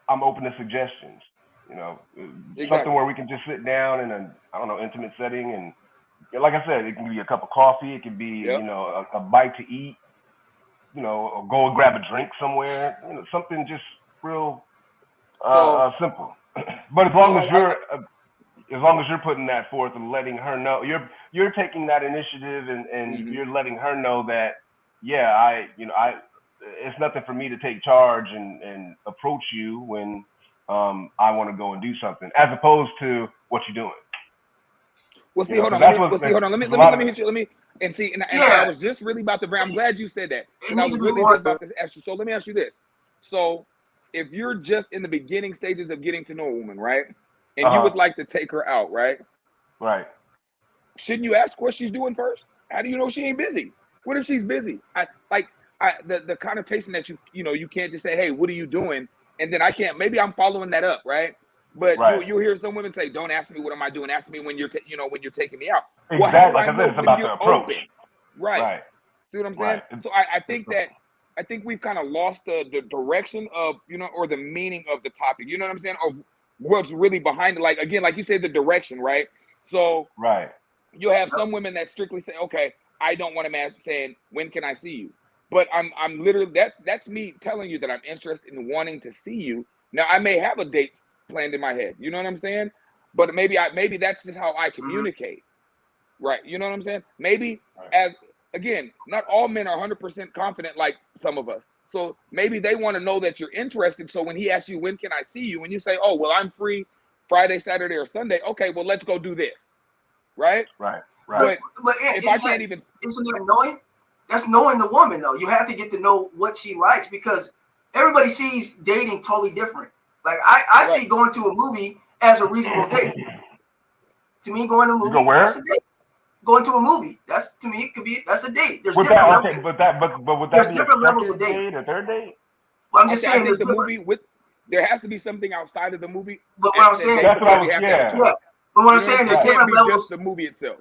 I'm open to suggestions. Something where we can just sit down in an intimate setting, and like I said, it can be a cup of coffee, it can be a bite to eat, or go and grab a drink somewhere, something just real simple. But as long as you're putting that forth and letting her know, you're taking that initiative and you're letting her know that it's nothing for me to take charge and approach you when I want to go and do something, as opposed to what you're doing. Well, see, hold on. Let me hit you. I was just really about to bring. I'm glad you said that. And I was really just about to ask you. So let me ask you this. So if you're just in the beginning stages of getting to know a woman, right? And you would like to take her out, right? Right. Shouldn't you ask what she's doing first? How do you know she ain't busy? What if she's busy? The connotation that you can't just say, hey, what are you doing? And then I can't, maybe I'm following that up, right? But you'll hear some women say, don't ask me what am I doing? Ask me when you're taking me out. Exactly. Well, how do I know it's about the approach. Open? Right. See what I'm saying? So I think we've kind of lost the direction of, or the meaning of the topic. You know what I'm saying? Of what's really behind it. Like, again, like you said, the direction, right? So you'll have some women that strictly say, okay, I don't want a man saying, when can I see you? But I'm literally, that's me telling you that I'm interested in wanting to see you. Now, I may have a date planned in my head. You know what I'm saying? But maybe that's just how I communicate. Right. You know what I'm saying? Maybe again, not all men are 100% confident like some of us. So maybe they want to know that you're interested. So when he asks you, when can I see you? When you say, oh, well, I'm free Friday, Saturday, or Sunday. Okay, well, let's go do this. Right? Right. But if I can't even... Isn't that knowing? That's knowing the woman, though. You have to get to know what she likes, because everybody sees dating totally different. Like I see going to a movie as a reasonable date. To me, going to a movie, go where? That's a date. Going to a movie, that's to me, it could be that's a date. There's Would different that levels. okay? But would There's that be different a levels of second date. date, a third date? Well, I'm just saying, I think there's the different. movie there has to be something outside of the movie. But what I'm saying, That's what I was. we have to Yeah. have a yeah. But what I'm saying, there's it can't different be levels. just the movie itself.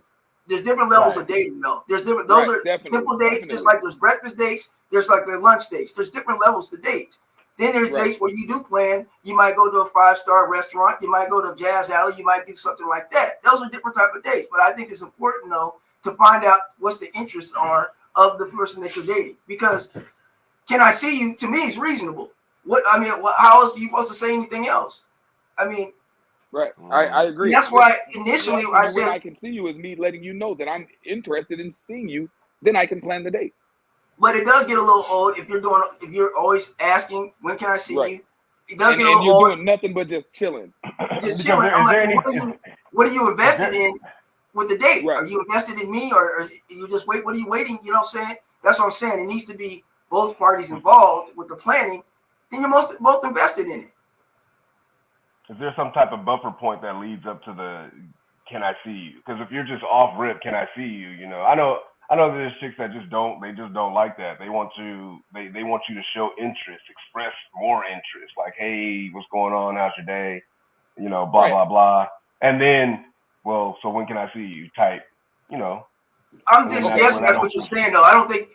There's different levels Right. of dating, though. There's different. Those Right, are definitely, simple dates, just like there's breakfast dates. There's like their lunch dates. There's different levels to dates. Then there's Right. dates where you do plan. You might go to a 5-star restaurant. You might go to a jazz alley. You might do something like that. Those are different type of dates. But I think it's important though to find out what's the interests are of the person that you're dating. Because can I see you? To me, is reasonable. What I mean, how else are you supposed to say anything else? I mean, right. I agree. That's why initially I said I can see you is me letting you know that I'm interested in seeing you. Then I can plan the date. But it does get a little old if you're always asking when can I see Right. you. It does get a And little you're old. doing nothing but just chilling. Just chilling. I'm like, what are you invested in with the date? Right. Are you invested in me, or you just wait? What are you waiting? You know what I'm saying? That's what I'm saying. It needs to be both parties involved with the planning. Then you're both invested in it. Is there some type of buffer point that leads up to the can I see you? Because if you're just off rip, can I see you? You know, I know there's chicks that just don't like that. They want you to show interest, express more interest. Like, hey, what's going on? How's your day? You know, blah blah blah. And then, well, so when can I see you? Type, you know. I'm just guessing that's what you're saying though. I don't think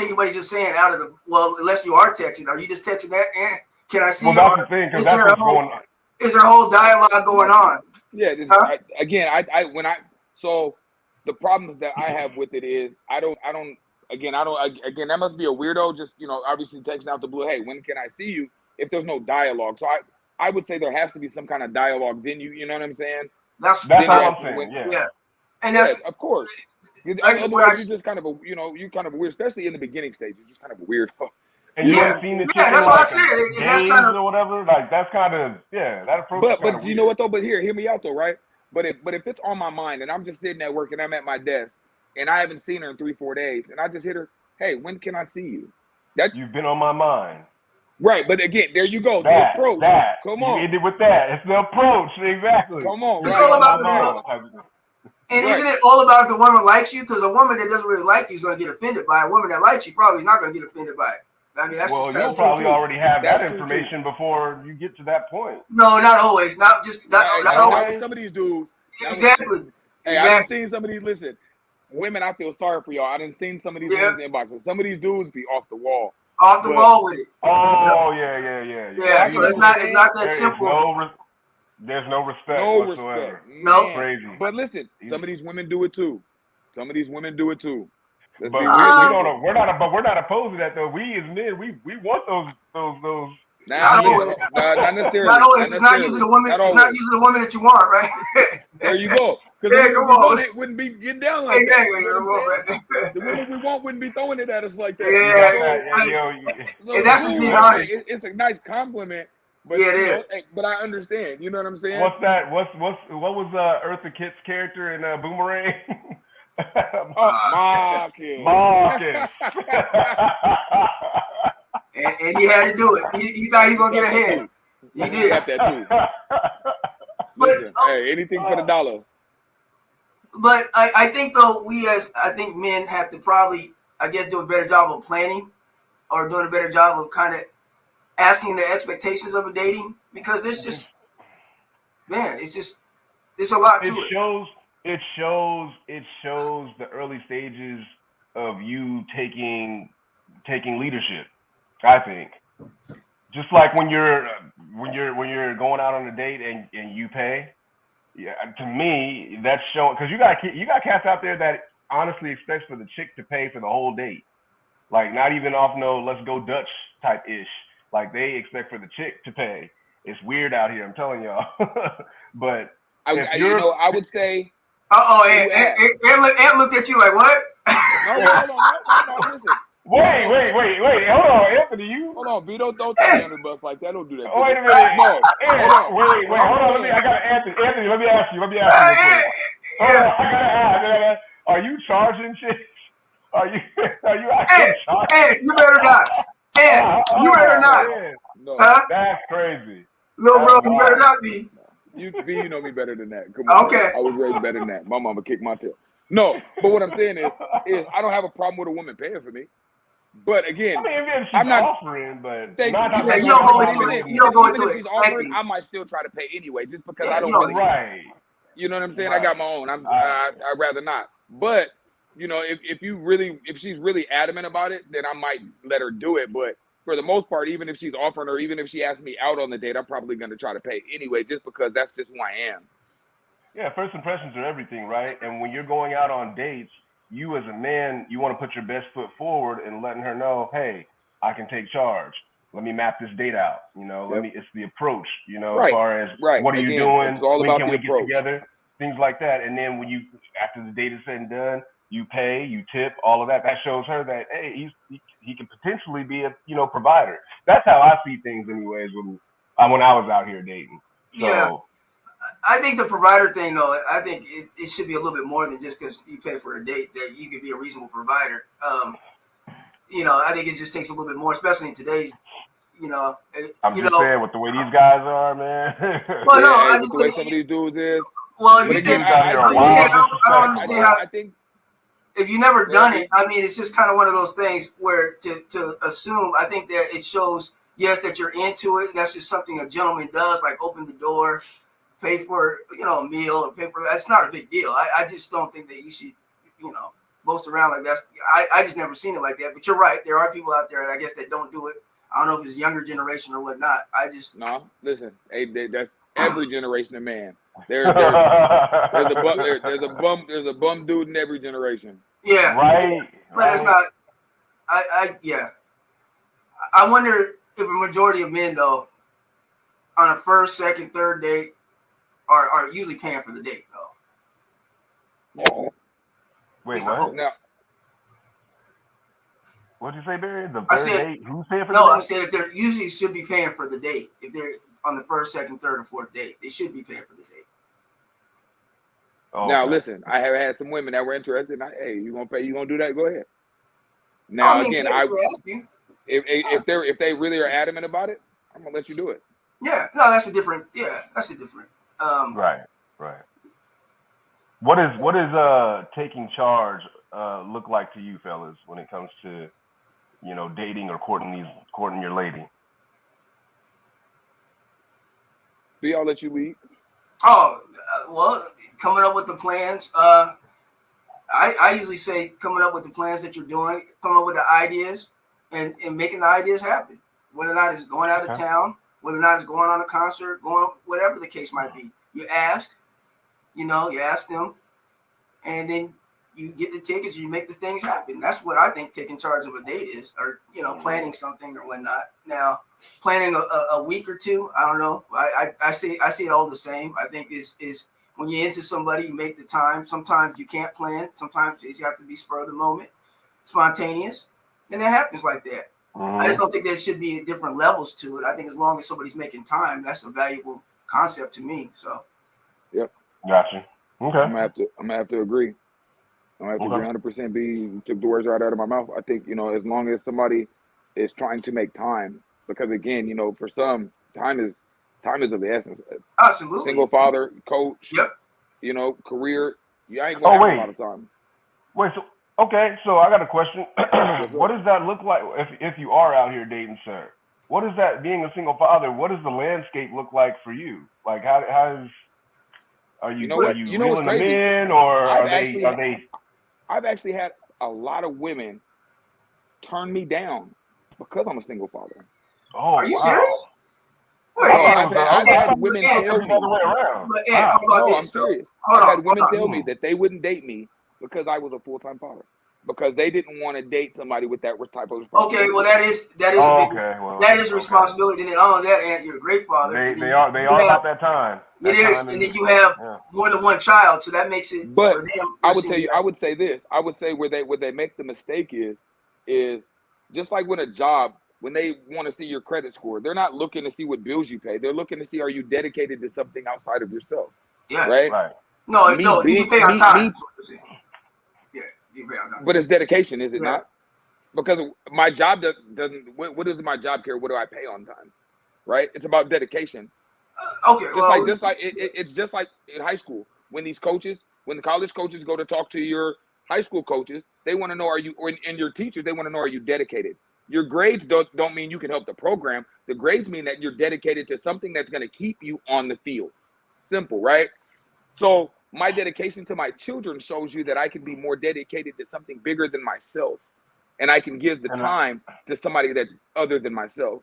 anybody's just saying out of the unless you are texting. Are you just texting that? Can I see you? Well, that's the thing, because that's what's going on. Is there a whole dialogue going on? Yeah. So the problem that I have with it is again, that must be a weirdo. Just, obviously texting out the blue. Hey, when can I see you? If there's no dialogue. So I would say there has to be some kind of dialogue. Then you know what I'm saying? That's what I'm saying. Yeah. And that's of course. Otherwise, you're just kind of you're kind of weird, especially in the beginning stage. You're just kind of a weirdo. And you haven't seen the chick that's what I said. That's kind of or whatever. Like that's kind of that approach. But do you know what though? But hear me out though, right? But if it's on my mind and I'm just sitting at work and I'm at my desk and I haven't seen her in 3-4 days and I just hit her, hey, when can I see you? You've been on my mind. Right, but again, there you go. The approach. Come on. You ended with that. It's the approach. Exactly. Come on. It's all about the And isn't it all about if the woman likes you? Because a woman that doesn't really like you is going to get offended by it. A woman that likes you probably is not going to get offended by it. I mean, that's you'll probably already have that information before you get to that point. No, not always. Not always. Some of these dudes. Exactly. Hey, I've seen some of these. Listen, women, I feel sorry for y'all. I done seen some of these women's inboxes. Some of these dudes be off the wall. Off the wall with it. Oh yeah. Yeah, so it's not that simple. There's no respect whatsoever. No, crazy. But listen, some of these women do it too. But we're not opposed to that though. We as men, we want those. Not necessarily. Not always. It's not usually the woman. It's not usually the woman that you want, right? There you go. Yeah, come on. It wouldn't be getting down like exactly. that. The women we want wouldn't be throwing it at us like that. Yeah. And that's just being honest. It's a nice compliment. But, it is. But I understand. You know what I'm saying? What's that? What was Eartha Kitt's character in Boomerang? Marcus. and he had to do it. He thought he was gonna get ahead. He did. Got that too. Listen, hey, anything for the dollar. But I think though I think men have to probably do a better job of planning, or doing a better job of kind of asking the expectations of a dating, because it's just, man, it's a lot to it. It shows the early stages of you taking leadership. I think, just like when you're going out on a date and you pay. Yeah, to me that's showing, because you got cats out there that honestly expects for the chick to pay for the whole date, like not even off no let's go Dutch type ish. Like they expect for the chick to pay. It's weird out here, I'm telling y'all. But I would say. Ed looked at you like what? No, listen. Wait, hold on, Anthony, Hold on, Vito, don't throw me under the bus like that. Don't do that. Wait a minute. Wait, hold on. I got Anthony, let me ask you real quick. Hold on, I gotta ask. Are you charging chicks? Are you actually charging? Hey, you better not. You better not. No. Huh? That's crazy. Little bro, you better not be. you know me better than that. Come on. Okay. I was raised better than that. My mama kicked my tail. No, but what I'm saying is I don't have a problem with a woman paying for me. But again, I mean, if she's I'm not offering, but thank not you. Yeah, you You don't know, go but into even it. then, You don't go even into if it she's offering, expecting. I might still try to pay anyway, just because Yeah, I you don't don't really. right. You know what I'm saying? I Right. got my own. I'd rather not. But you know, if she's really adamant about it, then I might let her do it. But for the most part, even if she's offering or even if she asks me out on the date, I'm probably going to try to pay anyway, just because that's just who I am. Yeah, first impressions are everything, right? And when you're going out on dates, you as a man, you want to put your best foot forward and letting her know, hey, I can take charge. Let me map this date out. You know, Yep. it's the approach, you know, as Right. far as Right. what are you Again, doing? it's all When about can the we get approach. together? Things like that. And then when you, after the date is said and done, you pay, you tip, all of that. That shows her that, hey, he can potentially be a, you know, provider. That's how I see things anyways when I was out here dating. So, Yeah. I think the provider thing, though, I think it should be a little bit more than just because you pay for a date that you could be a reasonable provider. You know, I think it just takes a little bit more, especially in today's, you know. I'm just saying, with the way these guys are, man. Well, no, Yeah, I with just the way look some at of these dudes is. well, if But you again, think, out here I are think, I wild don't disrespectful, understand bro. how I think if you never Go done ahead, it, I mean, it's just kind of one of those things where to assume. I think that it shows, yes, that you're into it. That's just something a gentleman does, like open the door, pay for, you know, a meal, or pay for. That's not a big deal. I just don't think that you should, you know, boast around like that's. I just never seen it like that. But you're right. There are people out there, I guess, that don't do it. I don't know if it's younger generation or whatnot. I just no. Listen, hey, that's every generation of man. There's a bum dude in every generation. yeah, Right, but it's not. Yeah. I wonder if a majority of men though, on a first, second, third date, are usually paying for the date though. Wait, what? Now, What'd you say, Barry? The I third said date? Who's paying for no. the I date? said if they're usually should be paying for the date. If they're on the first, second, third, or fourth date, they should be paying for the date. Oh, now okay. listen, I have had some women that were interested. Hey, you gonna pay? You gonna do that? Go ahead. I Now mean, again, yeah, they ask you. if they really are adamant about it, I'm gonna let you do it. Yeah, no, that's a different. Yeah, that's a different. Right. What is taking charge look like to you fellas when it comes to, you know, dating or courting your lady? B, I'll let you lead. Oh, well, coming up with the plans. I usually say coming up with the plans that you're doing, come up with the ideas, and making the ideas happen. Whether or not it's going out of town, whether or not it's going on a concert, going whatever the case might be. You ask, you ask them, and then you get the tickets. You make the things happen. That's what I think taking charge of a date is, or planning something or whatnot. Now, planning a week or two, I don't know. I see it all the same. I think is when you're into somebody, you make the time. Sometimes you can't plan. Sometimes you have to be spur of the moment, spontaneous, and it happens like that. I just don't think there should be different levels to it. I think as long as somebody's making time, that's a valuable concept to me. So, yep, gotcha. Okay, I'm gonna have to agree. I'm gonna have to agree 100%. B, you took the words right out of my mouth. I think as long as somebody is trying to make time, because again, for some, time is of the essence. absolutely. Single father, coach, Yep. Career. You ain't gonna have a lot of time. Wait, so I got a question. What does that look like if you are out here dating, sir? What is that, being a single father? What does the landscape look like for you? Like, are you what's reeling them crazy? in, or are I've they? I've actually had a lot of women turn me down because I'm a single father. Oh, are you wow. serious? Wait, I've had women tell me. No, I'm serious. I've had women tell me that they wouldn't date me because I was a full-time father, because they didn't want to date somebody with that type of responsibility. Okay, well that is a responsibility. And then on that end, you're a great father. They are about that time. It is, and then you have more than one child, so that makes it. But for them, I would tell you, I would say this. I would say where they make the mistake is just like when a job, when they want to see your credit score, they're not looking to see what bills you pay. They're looking to see, are you dedicated to something outside of yourself? Yeah. Right. No, you pay on time. Yeah, you pay on time. But it's dedication, is it not? Because my job doesn't. What does my job care? What do I pay on time? Right. It's about dedication. Okay, Just like it's just like in high school when these coaches, when the college coaches go to talk to your high school coaches, they want to know are you, and your teachers, they want to know are you dedicated. Your grades don't mean you can help the program. The grades mean that you're dedicated to something that's going to keep you on the field. Simple, right? So my dedication to my children shows you that I can be more dedicated to something bigger than myself, and I can give the time to somebody that's other than myself.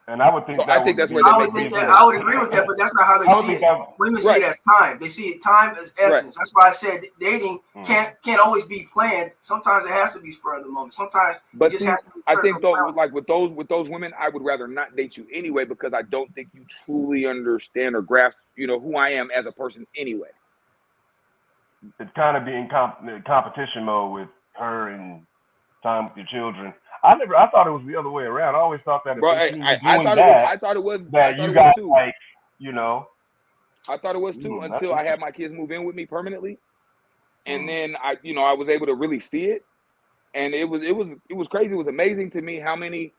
And I would think so I think that's where I they would make think me. that I would agree with that, but that's not how they I would see think it. that Women see Right. it as time. They see it time as essence. Right. That's why I said dating can't always be planned. Sometimes it has to be spur of the moment. Sometimes But it just see, has to be I think though, circumstantial. like with those women, I would rather not date you anyway because I don't think you truly understand or grasp, who I am as a person anyway. it's kind of being competition mode with her and time with your children. I thought it was the other way around. I always thought that if Bro, they seen you I doing thought it was. that, I thought it was. I that thought you it was got too. like, you know, I thought it was too that's until I had interesting. my kids move in with me permanently, and then I was able to really see it, and it was crazy. It was amazing to me how many.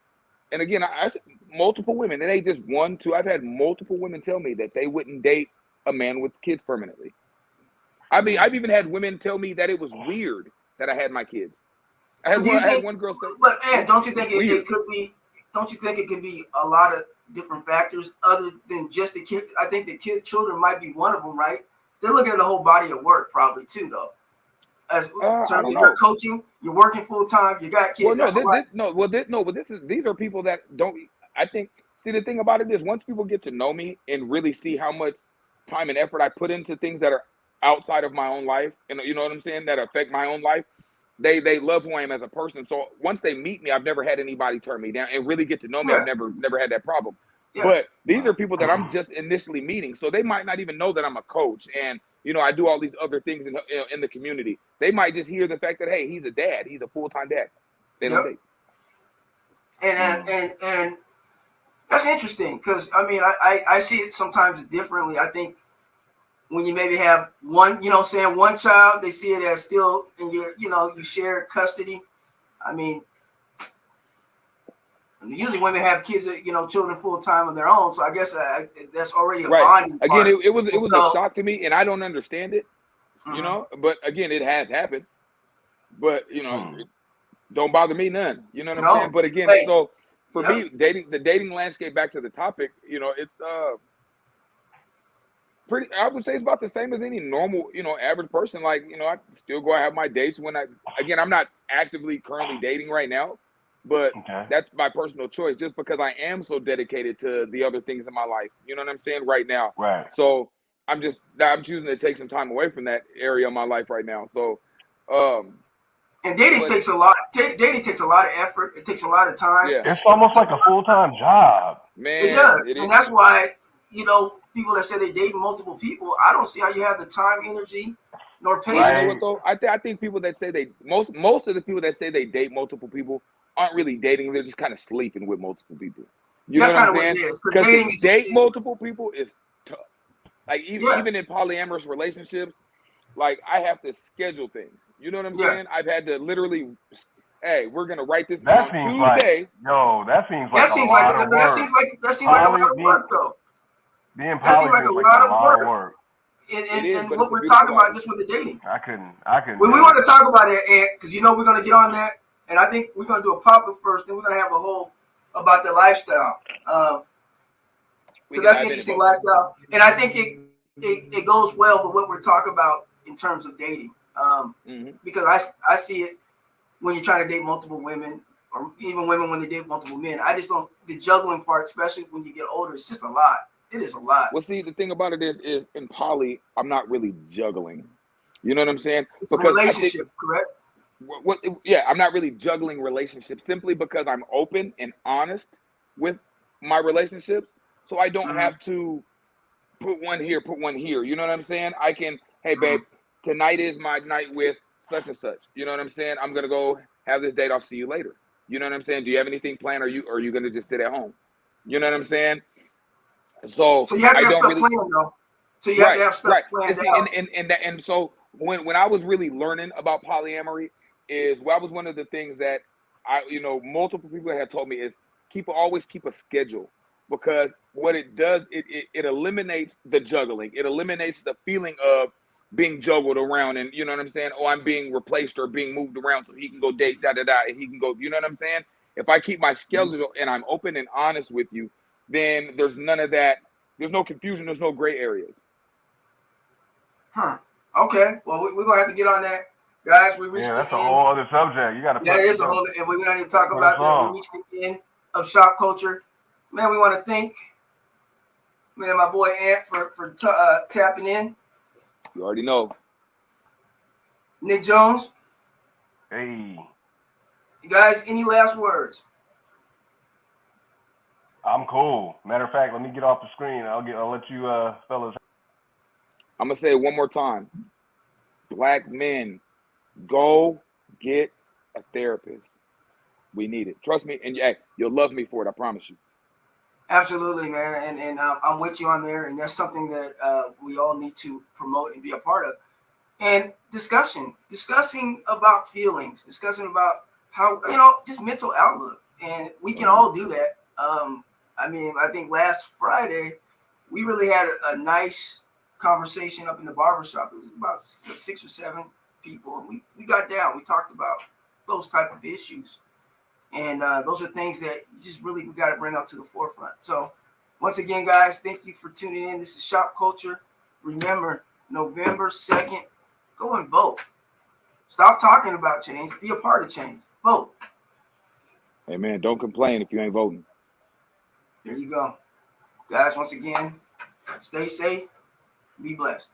And again, I said multiple women. It ain't just one, two. I've had multiple women tell me that they wouldn't date a man with kids permanently. I mean, I've even had women tell me that it was weird that I had my kids. I But do you had think? one girl say, But Ed, don't you think weird. it could be? Don't you think it could be a lot of different factors other than just the kid? I think the children might be one of them, right? They're looking at the whole body of work, probably too, though. As in I terms don't of your know. coaching, you're working full time, you got kids. Well, no, That's a lot. these are people that don't. I think. See, the thing about it is, once people get to know me and really see how much time and effort I put into things that are outside of my own life, and you know what I'm saying, that affect my own life, they love who I am as a person. So once they meet me, I've never had anybody turn me down, and really get to know me. Yeah, I've never had that problem. yeah. But these are people that I'm just initially meeting, so they might not even know that I'm a coach, and I do all these other things in the community. They might just hear the fact that, hey, he's a dad, he's a full-time dad. They don't Yep. date. And that's interesting because I mean I see it sometimes differently. I think when you maybe have one, one child, they see it as still in your, you share custody. I mean, usually women have kids, children full time of their own. So I guess that's already a Right. bonding Again, part. it was So, a shock to me, and I don't understand it. But again, it has happened. But don't bother me none. You know what I'm saying? But again, hey, so for yeah. me, the dating landscape, back to the topic, it's pretty. I would say it's about the same as any normal, average person. Like, I still go out have my dates when I'm not actively currently dating right now, but that's my personal choice, just because I am so dedicated to the other things in my life. You know what I'm saying? Right now. Right. So I'm choosing to take some time away from that area of my life right now. So, and dating takes a lot. Dating takes a lot of effort. It takes a lot of time. Yeah. It's almost like a full-time job. Man, it does, and that's why people that say they date multiple people. I don't see how you have the time, energy, nor patience. You know what though? I think people that say most of the people that say they date multiple people aren't really dating. They're just kind of sleeping with multiple people. You That's know what kind I'm of saying? what it is. Because to date multiple people is tough. Like even in polyamorous relationships, like I have to schedule things. You know what I'm saying? I've had to literally, hey, we're gonna write this on Tuesday. That seems like a lot of work. That seems like a lot of work, though. Being poly seems like a lot of work. And what we're talking about just with the dating. I couldn't. Well, we want to talk about it, and because we're going to get on that, and I think we're going to do a pop-up first, then we're going to have a whole about the lifestyle. Because that's an interesting lifestyle, and I think it goes well with what we're talking about in terms of dating. Because I see it when you're trying to date multiple women, or even women when they date multiple men. I just don't, the juggling part, especially when you get older, it's just a lot. It is a lot. Well, see, the thing about it is in poly, I'm not really juggling. You know what I'm saying? It's because a relationship, correct? I'm not really juggling relationships simply because I'm open and honest with my relationships. So I don't have to put one here, put one here. You know what I'm saying? I can, hey, babe, tonight is my night with such and such. You know what I'm saying? I'm going to go have this date. I'll see you later. You know what I'm saying? Do you have anything planned? Or are you going to just sit at home? You know what I'm saying? So you have to have stuff planned, though. So you have to have stuff planned out. And so when I was really learning about polyamory, that was one of the things that multiple people had told me is always keep a schedule. because what it does, it eliminates the juggling. It eliminates the feeling of being juggled around, and you know what I'm saying? Oh, I'm being replaced or being moved around so he can go date, and he can go, you know what I'm saying? If I keep my schedule and I'm open and honest with you, then there's none of that. There's no confusion. There's no gray areas. Huh. Okay. Well, we're going to have to get on that. Guys, we reached the end. That's a whole other subject. You got to Yeah, it is a whole, and we're going to talk about that. We reached the end of Shop Culture. Man, we want to thank, man, my boy Ant for tapping in. You already know. Nick Jones. Hey. You guys, any last words? I'm cool. Matter of fact, let me get off the screen. I'll let you fellas. I'm gonna say it one more time. Black men, go get a therapist. We need it. Trust me, and you'll love me for it. I promise you. Absolutely, man, and I'm with you on there, and that's something that we all need to promote and be a part of. And discussing about feelings, discussing about how, just mental outlook, and we can all do that. I think last Friday we really had a nice conversation up in the barbershop. It was about 6 or 7 people, and we got down. We talked about those type of issues. And those are things that we got to bring up to the forefront. So once again, guys, thank you for tuning in. This is Shop Culture. Remember, November 2nd, go and vote. Stop talking about change. Be a part of change. Vote. Hey, man, don't complain if you ain't voting. There you go. Guys, once again, stay safe. Be blessed.